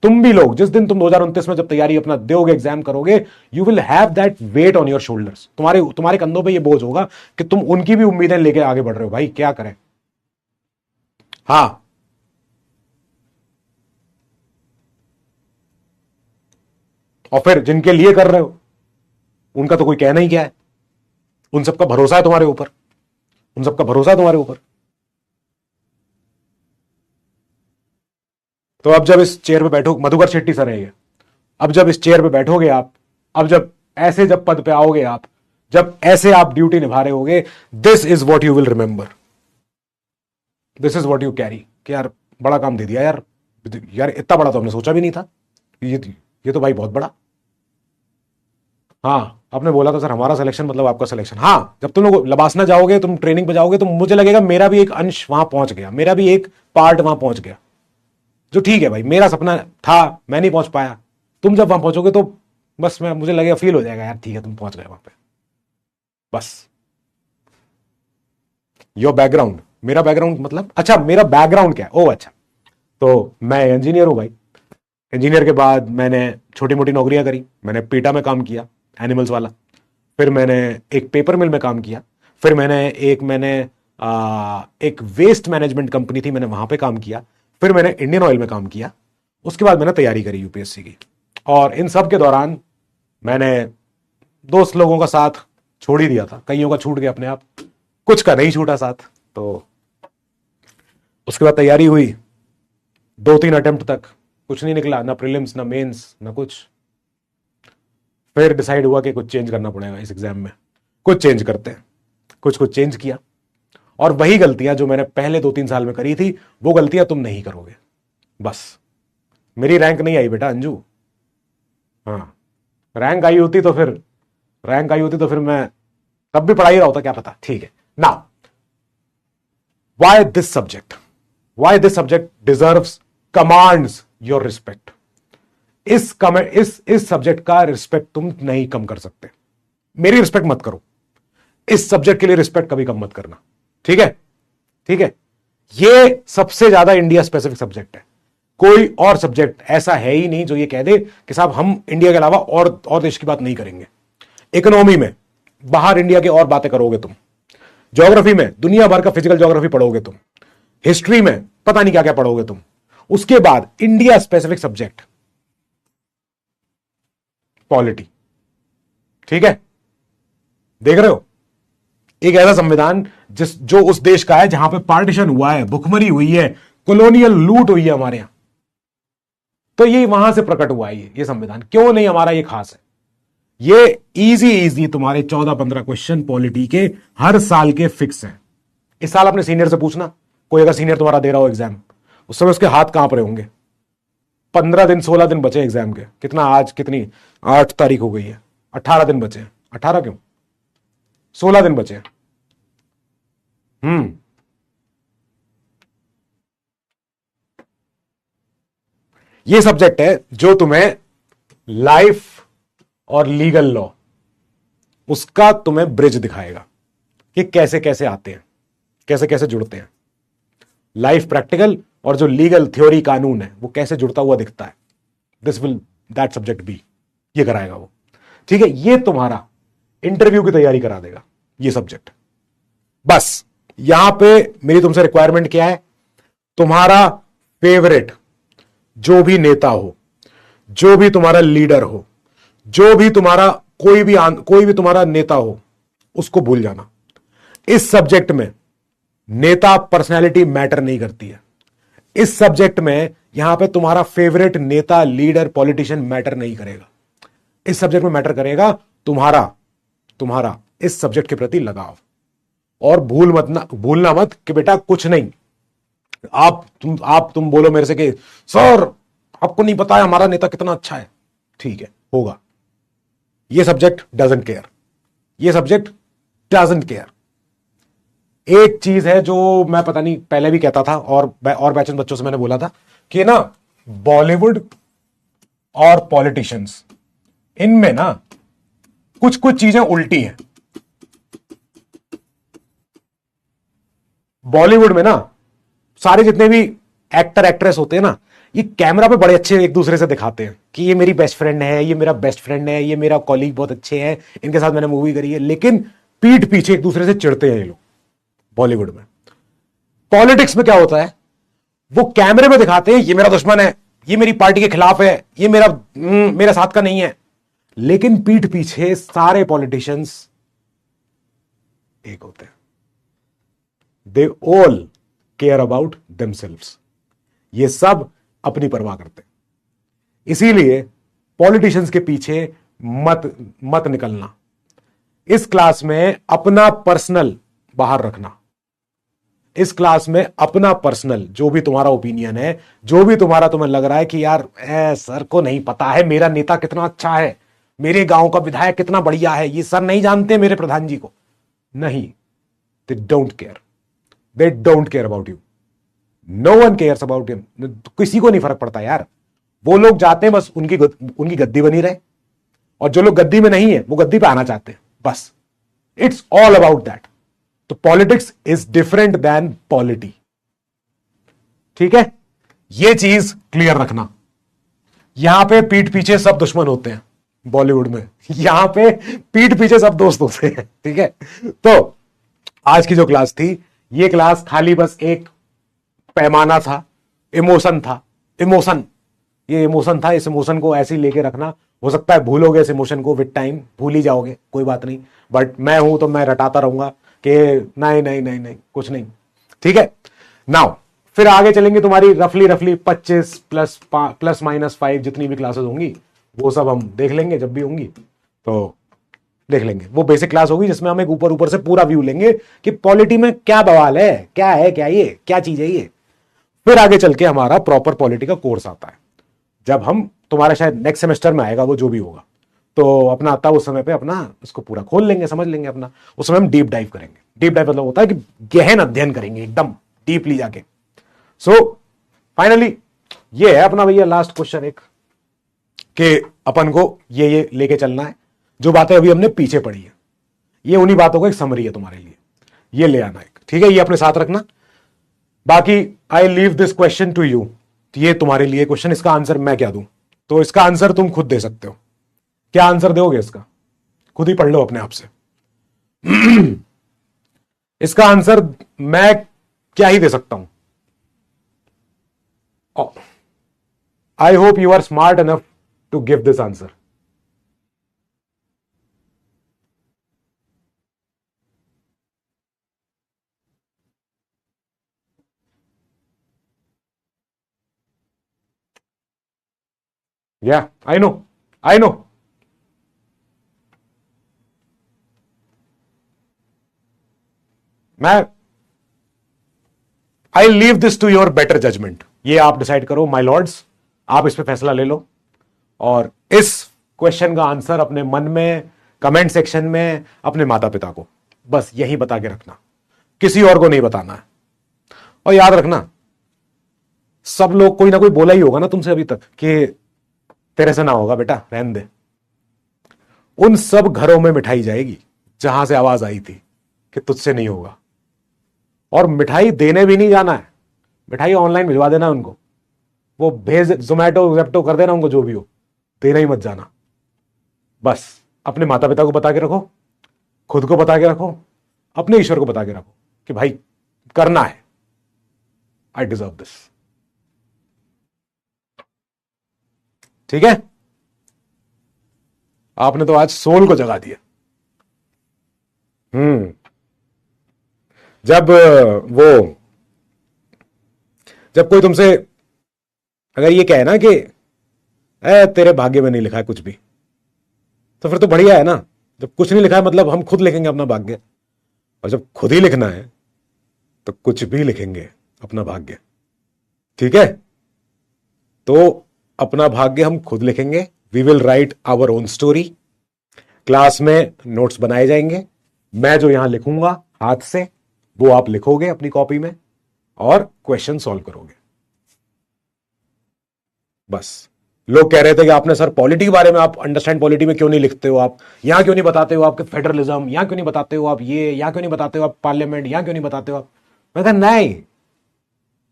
तुम भी लोग, जिस दिन तुम 2029 में जब तैयारी अपना दोगे, एग्जाम करोगे, you will have that weight on your shoulders, तुम्हारे कंधों पे ये बोझ होगा कि तुम उनकी भी उम्मीदें लेके आगे बढ़ रहे हो। भाई क्या करें। हां, और फिर जिनके लिए कर रहे हो उनका तो कोई कहना ही क्या है, उन सबका भरोसा है तुम्हारे ऊपर, उन सबका भरोसा है तुम्हारे ऊपर। तो अब जब इस चेयर पे बैठो, मधुकर शेट्टी सर है ये, अब जब इस चेयर पे बैठोगे आप, अब जब ऐसे जब पद पे आओगे आप, जब ऐसे आप ड्यूटी निभा रहे होगे, this is what you will remember, this is what you carry, कि यार बड़ा काम दे दिया यार, यार इतना बड़ा तो हमने सोचा भी नहीं था, ये तो भाई बहुत बड़ा। हाँ, आपने बोला था सर हमारा सिलेक्शन मतलब आपका सिलेक्शन। हाँ, जब तुम लोग लबासना जाओगे, तुम ट्रेनिंग पे जाओगे, तो मुझे लगेगा मेरा भी एक अंश वहां पहुंच गया, मेरा भी एक पार्ट वहां पहुंच गया, जो ठीक है भाई, मेरा सपना था, मैं नहीं पहुंच पाया। तुम जब वहां पहुंचोगे तो बस मुझे लगेगा, फील हो जाएगा यार ठीक है तुम पहुंच गए वहां पे। बस योर बैकग्राउंड, मेरा बैकग्राउंड मतलब, अच्छा मेरा बैकग्राउंड क्या है, ओ अच्छा, तो मैं इंजीनियर हूं भाई। इंजीनियर के बाद मैंने छोटी मोटी नौकरियां करी, मैंने पीटा में काम किया, एनिमल्स वाला, फिर मैंने एक पेपर मिल में काम किया, फिर मैंने एक वेस्ट मैनेजमेंट कंपनी थी, मैंने वहां पे काम किया, फिर मैंने इंडियन ऑयल में काम किया, उसके बाद मैंने तैयारी करी यूपीएससी की। और इन सब के दौरान मैंने दोस्त लोगों का साथ छोड़ ही दिया था, कईयों का छूट गया अपने आप, कुछ का नहीं छूटा साथ। तो उसके बाद तैयारी हुई, 2-3 अटेम्प्ट तक कुछ नहीं निकला, ना प्रीलिम्स ना मेंस ना कुछ। फिर डिसाइड हुआ कि कुछ चेंज करना पड़ेगा इस एग्जाम में, कुछ चेंज करते हैं, कुछ चेंज किया। और वही गलतियां जो मैंने पहले 2-3 साल में करी थी, वो गलतियां तुम नहीं करोगे। बस मेरी रैंक नहीं आई बेटा अंजू, हाँ रैंक आई होती तो फिर मैं तब भी पढ़ाई रहा होता, क्या पता। ठीक है ना, why this subject, why this subject deserves commands your respect. इस सब्जेक्ट का रिस्पेक्ट तुम नहीं कम कर सकते। मेरी रिस्पेक्ट मत करो, इस सब्जेक्ट के लिए रिस्पेक्ट कभी कम मत करना। ठीक है, ठीक है। ये सबसे ज्यादा इंडिया स्पेसिफिक सब्जेक्ट है। कोई और सब्जेक्ट ऐसा है ही नहीं जो ये कह दे कि साहब हम इंडिया के अलावा और देश की बात नहीं करेंगे। इकोनॉमी में बाहर इंडिया के और बातें करोगे तुम, ज्योग्राफी में दुनिया भर का फिजिकल ज्योग्राफी पढ़ोगे तुम, हिस्ट्री में पता नहीं क्या क्या पढ़ोगे तुम। उसके बाद इंडिया स्पेसिफिक सब्जेक्ट पॉलिटी। ठीक है, देख रहे हो, एक ऐसा संविधान जो उस देश का है जहां पे पार्टीशन हुआ है, भुखमरी हुई है, कॉलोनियल लूट हुई है हमारे यहां, तो ये वहां से प्रकट हुआ है। ये संविधान क्यों नहीं हमारा ये खास है। ये इजी तुम्हारे 14-15 क्वेश्चन पॉलिटी के हर साल के फिक्स हैं। इस साल अपने सीनियर से पूछना, कोई अगर सीनियर तुम्हारा दे रहा हो एग्जाम, उस समय उसके हाथ कांप रहे होंगे। 15 दिन 16 दिन बचे एग्जाम के, कितना आज कितनी 8 तारीख हो गई है, 18 दिन बचे हैं। 18 क्यों, 16 दिन बचे हैं। ये सब्जेक्ट है जो तुम्हें लाइफ और लीगल लॉ, उसका तुम्हें ब्रिज दिखाएगा कि कैसे कैसे आते हैं, कैसे कैसे जुड़ते हैं। लाइफ प्रैक्टिकल और जो लीगल थ्योरी कानून है वो कैसे जुड़ता हुआ दिखता है। This will that subject be, ये कराएगा वो। ठीक है, ये तुम्हारा इंटरव्यू की तैयारी करा देगा ये सब्जेक्ट। बस यहां पे मेरी तुमसे रिक्वायरमेंट क्या है, तुम्हारा फेवरेट जो भी नेता हो, जो भी तुम्हारा लीडर हो, जो भी तुम्हारा कोई भी तुम्हारा नेता हो, उसको भूल जाना। इस सब्जेक्ट में नेता पर्सनैलिटी मैटर नहीं करती है। इस सब्जेक्ट में यहां पे तुम्हारा फेवरेट नेता, लीडर, पॉलिटिशियन मैटर नहीं करेगा। इस सब्जेक्ट में मैटर करेगा तुम्हारा इस सब्जेक्ट के प्रति लगाव। और भूलना मत कि बेटा कुछ नहीं, तुम बोलो मेरे से कि सर आपको नहीं पता है हमारा नेता कितना अच्छा है। ठीक है, होगा। ये सब्जेक्ट डजंट केयर, ये सब्जेक्ट डजंट केयर। एक चीज है जो मैं पता नहीं पहले भी कहता था और बैच बच्चों से मैंने बोला था कि ना, बॉलीवुड और पॉलिटिशियंस, इनमें ना कुछ कुछ चीजें उल्टी हैं। बॉलीवुड में ना सारे जितने भी एक्टर एक्ट्रेस होते हैं ना, ये कैमरा पे बड़े अच्छे एक दूसरे से दिखाते हैं कि ये मेरी बेस्ट फ्रेंड है, ये मेरा बेस्ट फ्रेंड है, ये मेरा कॉलीग बहुत अच्छे हैं, इनके साथ मैंने मूवी करी है। लेकिन पीठ पीछे एक दूसरे से चिढ़ते हैं ये लोग बॉलीवुड में। पॉलिटिक्स में क्या होता है, वो कैमरे में दिखाते हैं ये मेरा दुश्मन है, ये मेरी पार्टी के खिलाफ है, ये मेरा साथ का नहीं है। लेकिन पीठ पीछे सारे पॉलिटिशियंस एक होते हैं। They all care about themselves. ये सब अपनी परवाह करते हैं। इसीलिए पॉलिटिशियंस के पीछे मत निकलना। इस क्लास में अपना पर्सनल बाहर रखना। इस क्लास में अपना पर्सनल जो भी तुम्हारा ओपिनियन है, जो भी तुम्हें लग रहा है कि यार सर को नहीं पता है मेरा नेता कितना अच्छा है, मेरे गांव का विधायक कितना बढ़िया है, ये सर नहीं जानते मेरे प्रधान जी को। नहीं, they don't care, they don't care about you. No one cares about him. किसी को नहीं फर्क पड़ता यार। वो लोग जाते हैं बस उनकी गद्दी बनी रहे, और जो लोग गद्दी में नहीं है वो गद्दी पे आना चाहते हैं, बस। It's all about that. तो politics is different than polity. ठीक है, ये चीज क्लियर रखना। यहां पे पीठ पीछे सब दुश्मन होते हैं बॉलीवुड में, यहां पे पीठ पीछे सब दोस्त होते हैं। ठीक है, तो आज की जो क्लास थी, ये क्लास खाली बस एक पैमाना था, इमोशन था। ये इमोशन था। इस इमोशन को ऐसे ही लेके रखना। हो सकता है भूलोगे इस इमोशन को, विद टाइम भूल ही जाओगे, कोई बात नहीं। बट मैं हूं तो मैं रटाता रहूंगा कि नहीं कुछ नहीं। ठीक है, नाउ फिर आगे चलेंगे। तुम्हारी रफली 25 प्लस माइनस 5 जितनी भी क्लासेस होंगी वो सब हम देख लेंगे, जब भी होंगी तो देख लेंगे। वो बेसिक क्लास होगी जिसमें हम एक ऊपर से पूरा व्यू लेंगे कि पॉलिटी में क्या बवाल है, क्या है, क्या चीज है ये। फिर आगे चल के हमारा प्रॉपर पॉलिटी का कोर्स आता है, जब हम तुम्हारा शायद नेक्स्ट सेमेस्टर में आएगा, वो जो भी होगा, तो अपना आता है उस समय पे अपना इसको पूरा खोल लेंगे, समझ लेंगे अपना। उस समय हम डीप डाइव करेंगे। डीप डाइव मतलब होता है कि गहन अध्ययन करेंगे, एकदम डीपली जाके। सो फाइनली ये है अपना भैया लास्ट क्वेश्चन एक, कि अपन को ये लेके चलना है जो बातें अभी हमने पीछे पढ़ी है, ये उन्हीं बातों को एक समरी है तुम्हारे लिए, ये ले आना एक, ठीक है, ये अपने साथ रखना। बाकी I leave this question to you, ये तुम्हारे लिए क्वेश्चन, इसका आंसर मैं क्या दूं, तो इसका आंसर तुम खुद दे सकते हो। क्या आंसर दोगे इसका, खुद ही पढ़ लो अपने आप से। इसका आंसर मैं क्या ही दे सकता हूं। I hope you are smart enough to give this answer. या आई नो, आई नो। मैं I leave this to your better judgement, ये आप डिसाइड करो माय लॉर्ड्स, आप इस पे फैसला ले लो। और इस क्वेश्चन का आंसर अपने मन में कमेंट सेक्शन में अपने माता पिता को बस यही बता के रखना, किसी और को नहीं बताना है। और याद रखना, सब लोग, कोई ना कोई बोला ही होगा ना तुमसे अभी तक कि तेरे से ना होगा बेटा, रहने दे। उन सब घरों में मिठाई जाएगी जहां से आवाज आई थी कि तुझसे नहीं होगा। और मिठाई देने भी नहीं जाना है, मिठाई ऑनलाइन भिजवा देना उनको, वो भेज, जोमैटो जेप्टो कर देना उनको, जो भी हो, देना ही मत जाना। बस अपने माता पिता को बता के रखो, खुद को बता के रखो, अपने ईश्वर को बता के रखो कि भाई करना है, आई डिजर्व दिस। ठीक है, आपने तो आज सोल को जगा दिया। जब वो जब कोई तुमसे अगर ये कहे ना कि तेरे भाग्य में नहीं लिखा है कुछ भी, तो फिर तो बढ़िया है ना। जब कुछ नहीं लिखा है मतलब हम खुद लिखेंगे अपना भाग्य, और जब खुद ही लिखना है तो कुछ भी लिखेंगे अपना भाग्य। ठीक है, तो अपना भाग्य हम खुद लिखेंगे। We will write our own story. Class में नोट्स बनाए जाएंगे, मैं जो यहां लिखूंगा हाथ से वो आप लिखोगे अपनी कॉपी में और क्वेश्चन सॉल्व करोगे। बस लोग कह रहे थे कि आपने सर पॉलिटी के बारे में, आप अंडरस्टैंड पॉलिटी में क्यों नहीं लिखते हो, आप यहां क्यों नहीं बताते हो आपके फेडरलिज्म, यहां क्यों नहीं बताते हो आप ये, यहां क्यों नहीं बताते हो आप पार्लियामेंट, यहां क्यों नहीं बताते हो आप। मैं कहा नहीं,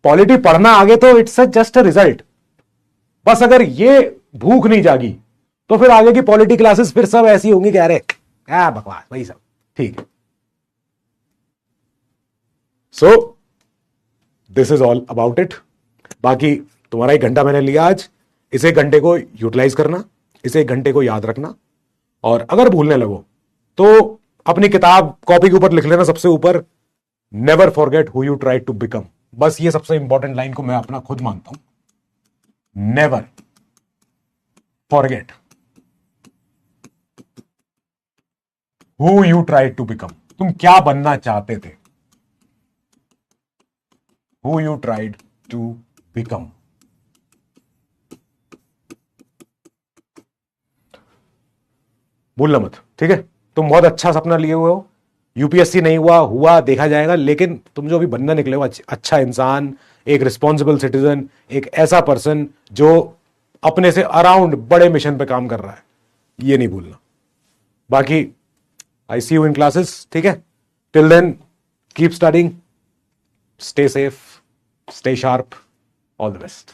पॉलिटी पढ़ना आगे तो इट्स जस्ट अ रिजल्ट। बस अगर ये भूख नहीं जागी तो फिर आगे की पॉलिटी क्लासेस फिर सब ऐसी होंगी कि अरे क्या बकवास, वही सब ठीक है। So this is all about it. बाकी तुम्हारा 1 घंटा मैंने लिया आज, इस 1 घंटे को यूटिलाइज करना, इस 1 घंटे को याद रखना। और अगर भूलने लगो तो अपनी किताब कॉपी के ऊपर लिख लेना सबसे ऊपर, never forget who you try to become. बस ये सबसे इंपॉर्टेंट लाइन को मैं अपना खुद मानता हूं, never forget who you try to become. तुम क्या बनना चाहते थे, who you tried to become। भूलना मत, ठीक है। तुम बहुत अच्छा सपना लिए हुए हो, यूपीएससी नहीं हुआ, हुआ देखा जाएगा, लेकिन तुम जो अभी बनना निकले हो अच्छा इंसान, एक रिस्पॉन्सिबल सिटीजन, एक ऐसा पर्सन जो अपने से अराउंड बड़े मिशन पे काम कर रहा है, ये नहीं भूलना। बाकी आई सी यू इन क्लासेस, ठीक है। Till then keep studying, stay safe, stay sharp, all the best।